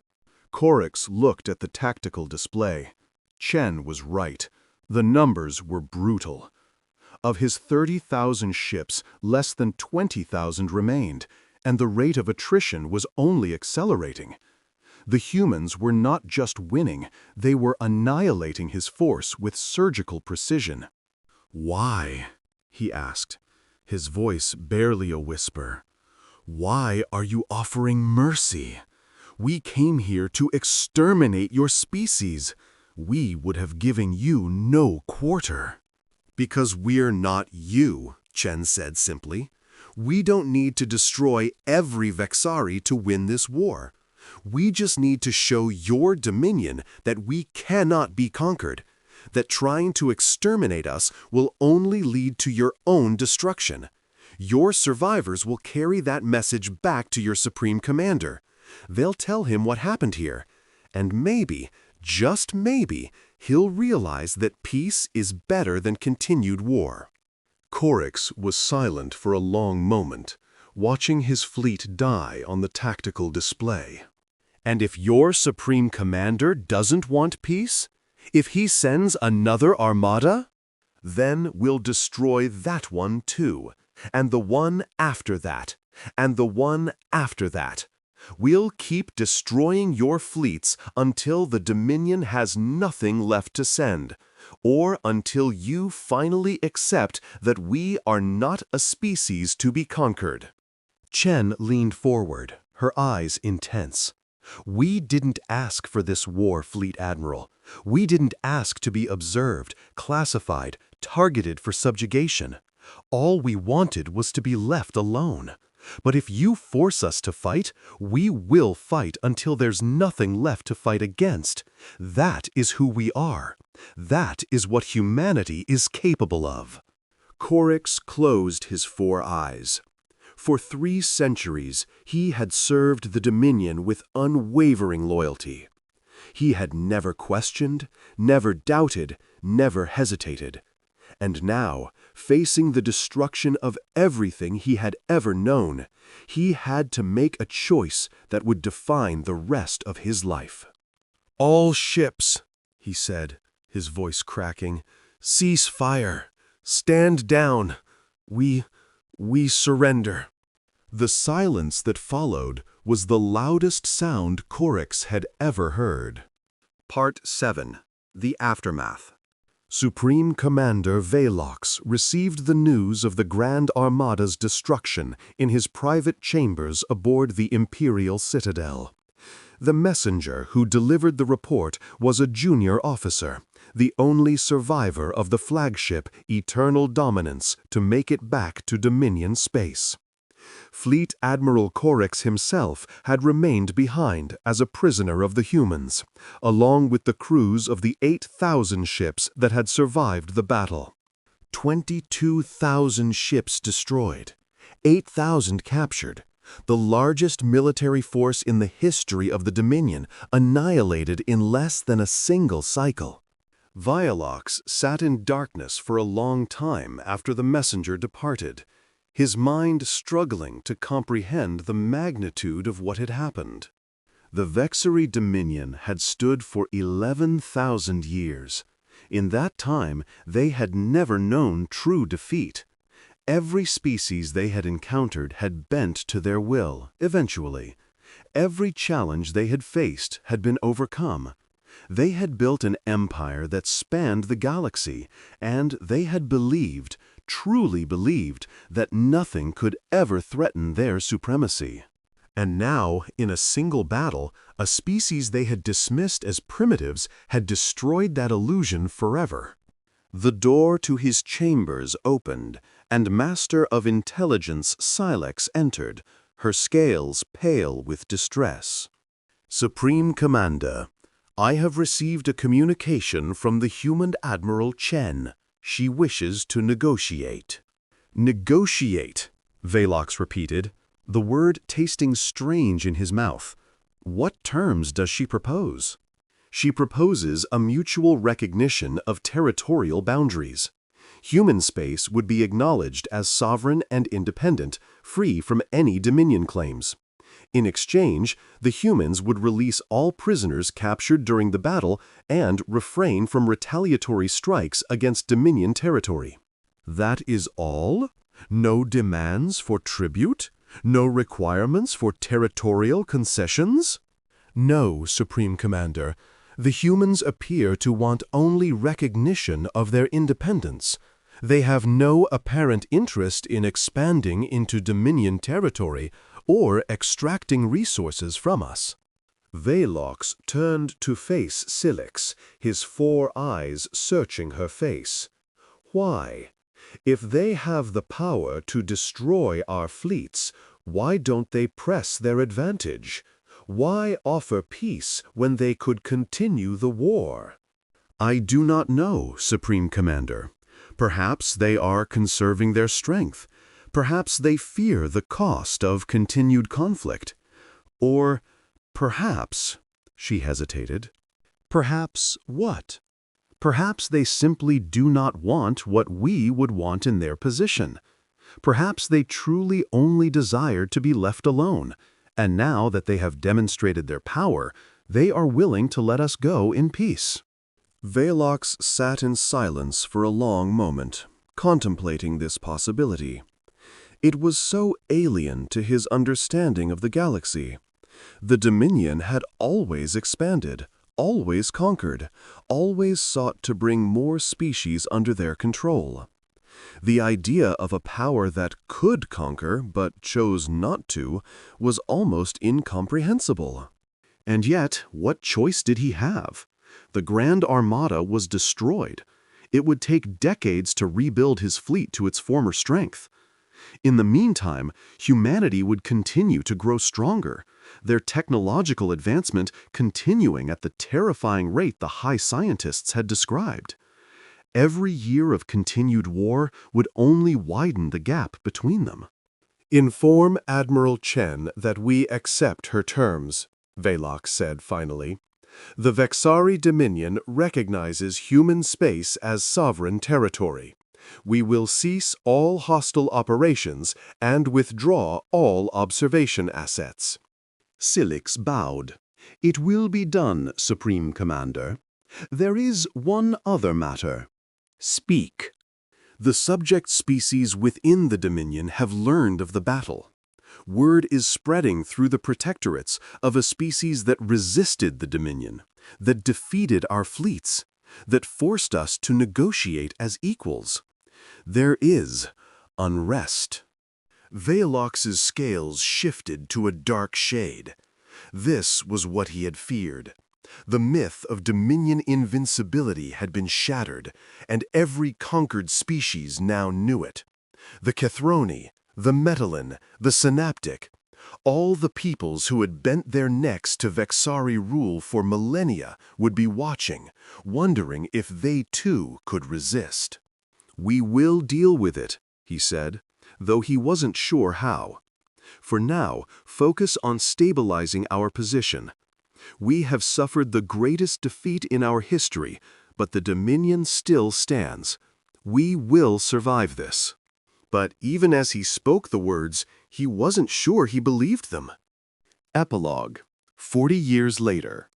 Corex looked at the tactical display. Chen was right. The numbers were brutal. Of his 30,000 ships, less than 20,000 remained, and the rate of attrition was only accelerating. The humans were not just winning, they were annihilating his force with surgical precision. "Why?" he asked, his voice barely a whisper. "Why are you offering mercy? We came here to exterminate your species. We would have given you no quarter." "Because we're not you," Chen said simply. "We don't need to destroy every Vexari to win this war. We just need to show your dominion that we cannot be conquered, that trying to exterminate us will only lead to your own destruction. Your survivors will carry that message back to your Supreme Commander. They'll tell him what happened here, and maybe, just maybe, he'll realize that peace is better than continued war." Corex was silent for a long moment, watching his fleet die on the tactical display. "And if your Supreme Commander doesn't want peace? If he sends another armada? Then we'll destroy that one too, and the one after that, and the one after that. We'll keep destroying your fleets until the Dominion has nothing left to send, or until you finally accept that we are not a species to be conquered." Chen leaned forward, her eyes intense. "We didn't ask for this war, Fleet Admiral. We didn't ask to be observed, classified, targeted for subjugation. All we wanted was to be left alone. But if you force us to fight, we will fight until there's nothing left to fight against. That is who we are. That is what humanity is capable of." Corex closed his 4 eyes. For 3 centuries, he had served the Dominion with unwavering loyalty. He had never questioned, never doubted, never hesitated. And now, facing the destruction of everything he had ever known, he had to make a choice that would define the rest of his life. "All ships," he said, his voice cracking, "cease fire. Stand down. We surrender." The silence that followed was the loudest sound Corex had ever heard. Part 7. The Aftermath. Supreme Commander Velox received the news of the Grand Armada's destruction in his private chambers aboard the Imperial Citadel. The messenger who delivered the report was a junior officer, the only survivor of the flagship Eternal Dominance to make it back to Dominion space. Fleet Admiral Corex himself had remained behind as a prisoner of the humans, along with the crews of the 8,000 ships that had survived the battle. 22,000 ships destroyed, 8,000 captured, the largest military force in the history of the Dominion annihilated in less than a single cycle. Vialox sat in darkness for a long time after the messenger departed, his mind struggling to comprehend the magnitude of what had happened. The Vexary Dominion had stood for 11,000 years. In that time, they had never known true defeat. Every species they had encountered had bent to their will, eventually. Every challenge they had faced had been overcome. They had built an empire that spanned the galaxy, and they had believed, truly believed, that nothing could ever threaten their supremacy. And now, in a single battle, a species they had dismissed as primitives had destroyed that illusion forever. The door to his chambers opened, and Master of Intelligence Silex entered, her scales pale with distress. "Supreme Commander, I have received a communication from the human Admiral Chen. She wishes to negotiate." "Negotiate," Velox repeated, the word tasting strange in his mouth. "What terms does she propose?" "She proposes a mutual recognition of territorial boundaries. Human space would be acknowledged as sovereign and independent, free from any Dominion claims. In exchange, the humans would release all prisoners captured during the battle and refrain from retaliatory strikes against Dominion territory." "That is all? No demands for tribute? No requirements for territorial concessions?" "No, Supreme Commander. The humans appear to want only recognition of their independence. They have no apparent interest in expanding into Dominion territory or extracting resources from us." Velox turned to face Silex, his 4 eyes searching her face. "Why? If they have the power to destroy our fleets, why don't they press their advantage? Why offer peace when they could continue the war?" "I do not know, Supreme Commander. Perhaps they are conserving their strength. Perhaps they fear the cost of continued conflict. Or perhaps," she hesitated, "perhaps what? Perhaps they simply do not want what we would want in their position. Perhaps they truly only desire to be left alone, and now that they have demonstrated their power, they are willing to let us go in peace." Velox sat in silence for a long moment, contemplating this possibility. It was so alien to his understanding of the galaxy. The Dominion had always expanded, always conquered, always sought to bring more species under their control. The idea of a power that could conquer but chose not to was almost incomprehensible. And yet, what choice did he have? The Grand Armada was destroyed. It would take decades to rebuild his fleet to its former strength. In the meantime, humanity would continue to grow stronger, their technological advancement continuing at the terrifying rate the high scientists had described. Every year of continued war would only widen the gap between them. "Inform Admiral Chen that we accept her terms," Velox said finally. "The Vexari Dominion recognizes human space as sovereign territory. We will cease all hostile operations and withdraw all observation assets." Silex bowed. "It will be done, Supreme Commander. There is one other matter." "Speak." "The subject species within the Dominion have learned of the battle. Word is spreading through the protectorates of a species that resisted the Dominion, that defeated our fleets, that forced us to negotiate as equals. There is unrest." Velox's scales shifted to a dark shade. This was what he had feared. The myth of Dominion invincibility had been shattered, and every conquered species now knew it. The Kethroni, the Metalin, the Synaptic, all the peoples who had bent their necks to Vexari rule for millennia would be watching, wondering if they too could resist. "We will deal with it," he said, though he wasn't sure how. "For now, focus on stabilizing our position. We have suffered the greatest defeat in our history, but the Dominion still stands. We will survive this." But even as he spoke the words, he wasn't sure he believed them. Epilogue. 40 years later.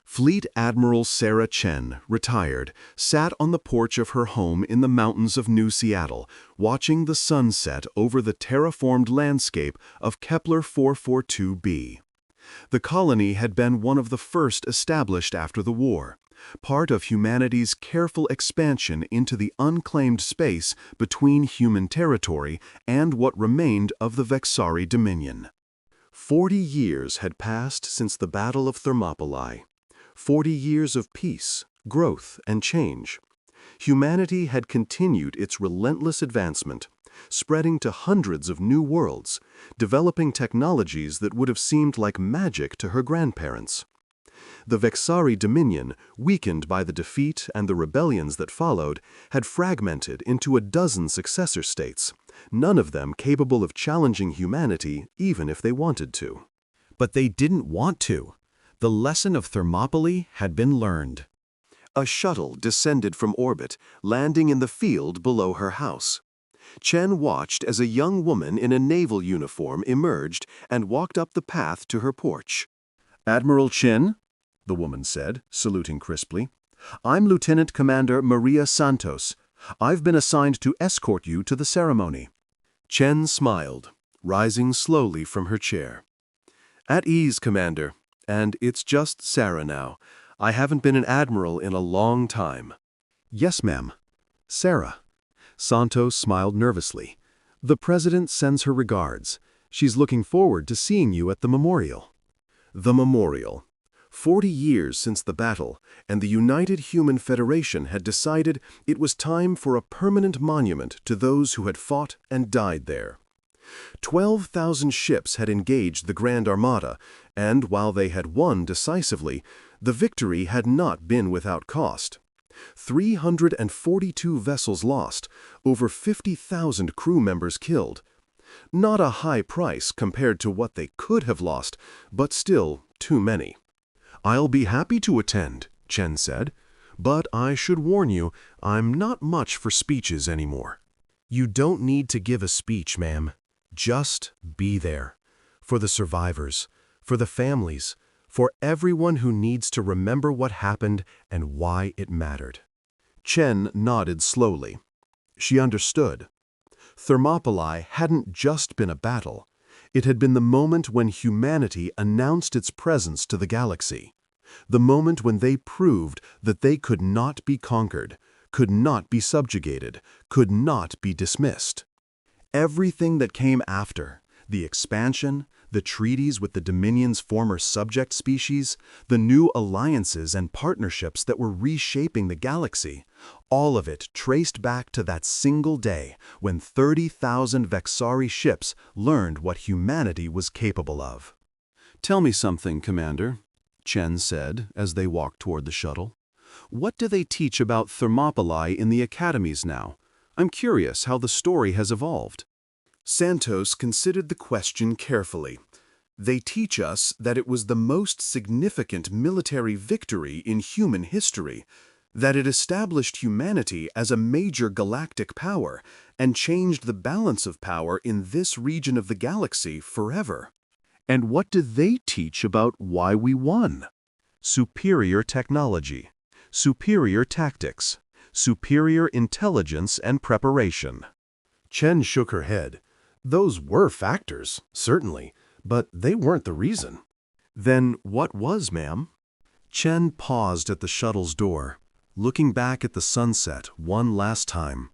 Fleet Admiral Sarah Chen, retired, sat on the porch of her home in the mountains of New Seattle, watching the sun set over the terraformed landscape of Kepler 442b. The colony had been one of the first established after the war, part of humanity's careful expansion into the unclaimed space between human territory and what remained of the Vexari Dominion. 40 years had passed since the Battle of Thermopylae. 40 years of peace, growth, and change. Humanity had continued its relentless advancement, spreading to hundreds of new worlds, developing technologies that would have seemed like magic to her grandparents. The Vexari Dominion, weakened by the defeat and the rebellions that followed, had fragmented into a dozen successor states, none of them capable of challenging humanity even if they wanted to. But they didn't want to. The lesson of Thermopylae had been learned. A shuttle descended from orbit, landing in the field below her house. Chen watched as a young woman in a naval uniform emerged and walked up the path to her porch. "Admiral Chen," the woman said, saluting crisply, "I'm Lieutenant Commander Maria Santos. I've been assigned to escort you to the ceremony." Chen smiled, rising slowly from her chair. "At ease, Commander. And it's just Sarah now. I haven't been an admiral in a long time." "Yes, ma'am. Sarah." Santos smiled nervously. "The President sends her regards. She's looking forward to seeing you at the memorial." The memorial. 40 years since the battle, and the United Human Federation had decided it was time for a permanent monument to those who had fought and died there. 12,000 ships had engaged the Grand Armada, and while they had won decisively, the victory had not been without cost. 342 vessels lost, over 50,000 crew members killed. Not a high price compared to what they could have lost, but still too many. "I'll be happy to attend," Chen said, "but I should warn you, I'm not much for speeches anymore." "You don't need to give a speech, ma'am. Just be there. For the survivors, for the families, for everyone who needs to remember what happened and why it mattered." Chen nodded slowly. She understood. Thermopylae hadn't just been a battle. It had been the moment when humanity announced its presence to the galaxy. The moment when they proved that they could not be conquered, could not be subjugated, could not be dismissed. Everything that came after, the expansion, the treaties with the Dominion's former subject species, the new alliances and partnerships that were reshaping the galaxy, all of it traced back to that single day when 30,000 Vexari ships learned what humanity was capable of. "Tell me something, Commander," Chen said as they walked toward the shuttle. "What do they teach about Thermopylae in the academies now? I'm curious how the story has evolved." Santos considered the question carefully. "They teach us that it was the most significant military victory in human history, that it established humanity as a major galactic power and changed the balance of power in this region of the galaxy forever." "And what do they teach about why we won?" "Superior technology, superior tactics, superior intelligence and preparation." Chen shook her head. "Those were factors, certainly, but they weren't the reason." "Then what was, ma'am?" Chen paused at the shuttle's door, looking back at the sunset one last time.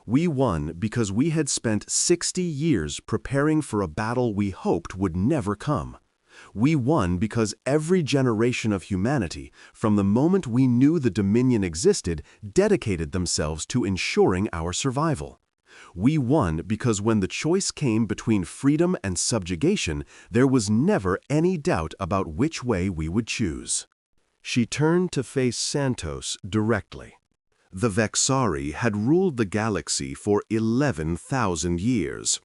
"We won because we had spent 60 years preparing for a battle we hoped would never come. We won because every generation of humanity, from the moment we knew the Dominion existed, dedicated themselves to ensuring our survival. We won because when the choice came between freedom and subjugation, there was never any doubt about which way we would choose. She turned to face Santos directly. The Vexari had ruled the galaxy for 11,000 years.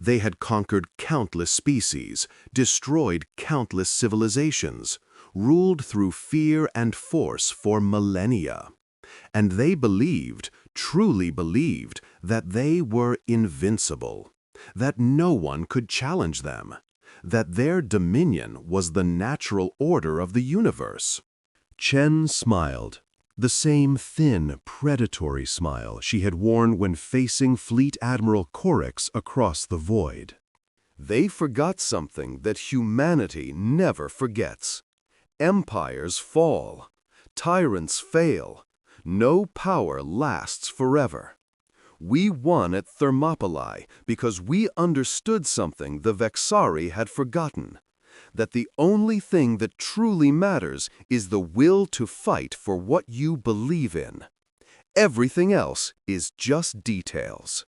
They had conquered countless species, destroyed countless civilizations, ruled through fear and force for millennia. And they believed, truly believed, that they were invincible, that no one could challenge them, that their dominion was the natural order of the universe. Chen smiled, the same thin, predatory smile she had worn when facing Fleet Admiral Corix across the void. They forgot something that humanity never forgets. Empires fall. Tyrants fail. No power lasts forever. We won at Thermopylae because we understood something the Vexari had forgotten. That the only thing that truly matters is the will to fight for what you believe in. Everything else is just details.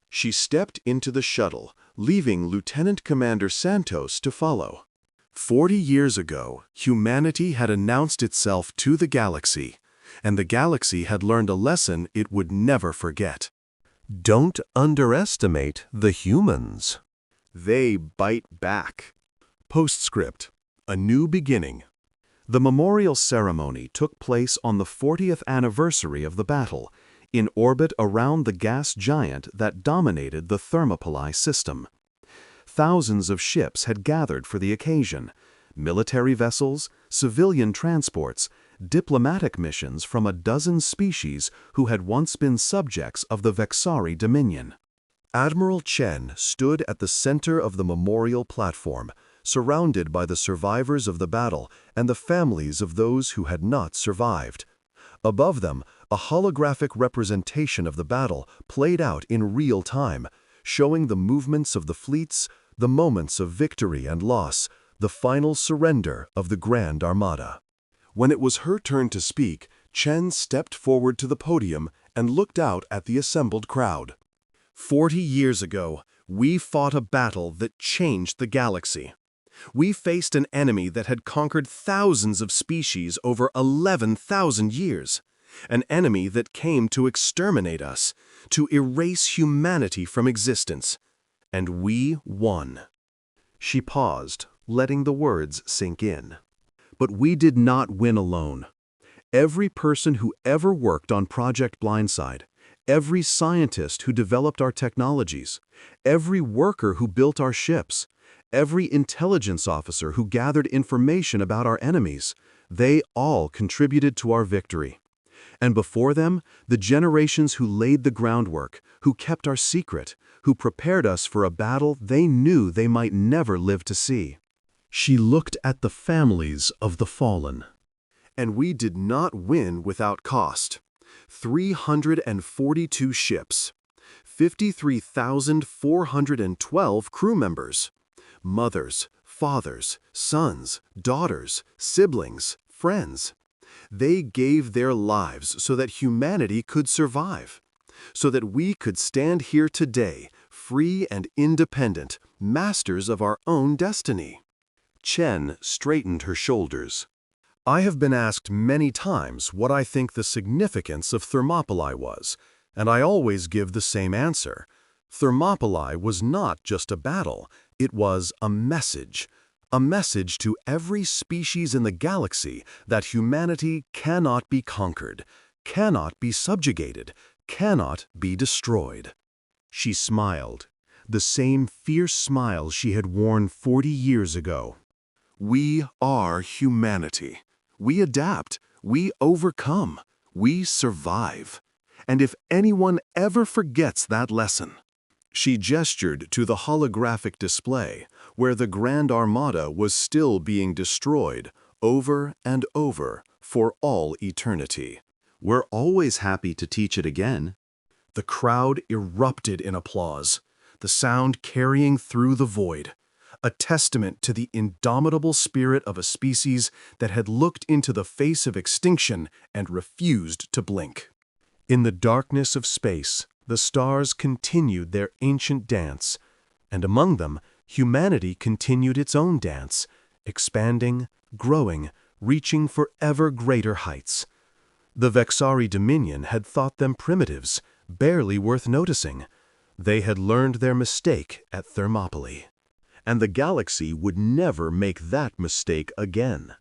She stepped into the shuttle, leaving Lieutenant Commander Santos to follow. 40 years ago, humanity had announced itself to the galaxy, and the galaxy had learned a lesson it would never forget. Don't underestimate the humans. They bite back. Postscript. A new beginning. The memorial ceremony took place on the 40th anniversary of the battle, in orbit around the gas giant that dominated the Thermopylae system. Thousands of ships had gathered for the occasion, military vessels, civilian transports, diplomatic missions from a dozen species who had once been subjects of the Vexari Dominion. Admiral Chen stood at the center of the memorial platform, surrounded by the survivors of the battle and the families of those who had not survived. Above them, a holographic representation of the battle played out in real time, showing the movements of the fleets, the moments of victory and loss, the final surrender of the Grand Armada. When it was her turn to speak, Chen stepped forward to the podium and looked out at the assembled crowd. 40 years ago, we fought a battle that changed the galaxy. We faced an enemy that had conquered thousands of species over 11,000 years. An enemy that came to exterminate us, to erase humanity from existence. And we won. She paused, letting the words sink in. But we did not win alone. Every person who ever worked on Project Blindside, every scientist who developed our technologies, every worker who built our ships, every intelligence officer who gathered information about our enemies, they all contributed to our victory. And before them, the generations who laid the groundwork, who kept our secret, who prepared us for a battle they knew they might never live to see. She looked at the families of the fallen. And we did not win without cost. 342 ships, 53,412 crew members, mothers, fathers, sons, daughters, siblings, friends. They gave their lives so that humanity could survive, so that we could stand here today, free and independent, masters of our own destiny. Chen straightened her shoulders. I have been asked many times what I think the significance of Thermopylae was, and I always give the same answer. Thermopylae was not just a battle, it was a message to every species in the galaxy that humanity cannot be conquered, cannot be subjugated, cannot be destroyed. She smiled, the same fierce smile she had worn 40 years ago. We are humanity. We adapt, we overcome, we survive. And if anyone ever forgets that lesson— She gestured to the holographic display, where the Grand Armada was still being destroyed, over and over, for all eternity. We're always happy to teach it again. The crowd erupted in applause, the sound carrying through the void. a testament to the indomitable spirit of a species that had looked into the face of extinction and refused to blink. In the darkness of space, the stars continued their ancient dance, and among them, humanity continued its own dance, expanding, growing, reaching for ever greater heights. The Vexari Dominion had thought them primitives, barely worth noticing. They had learned their mistake at Thermopylae. And the galaxy would never make that mistake again.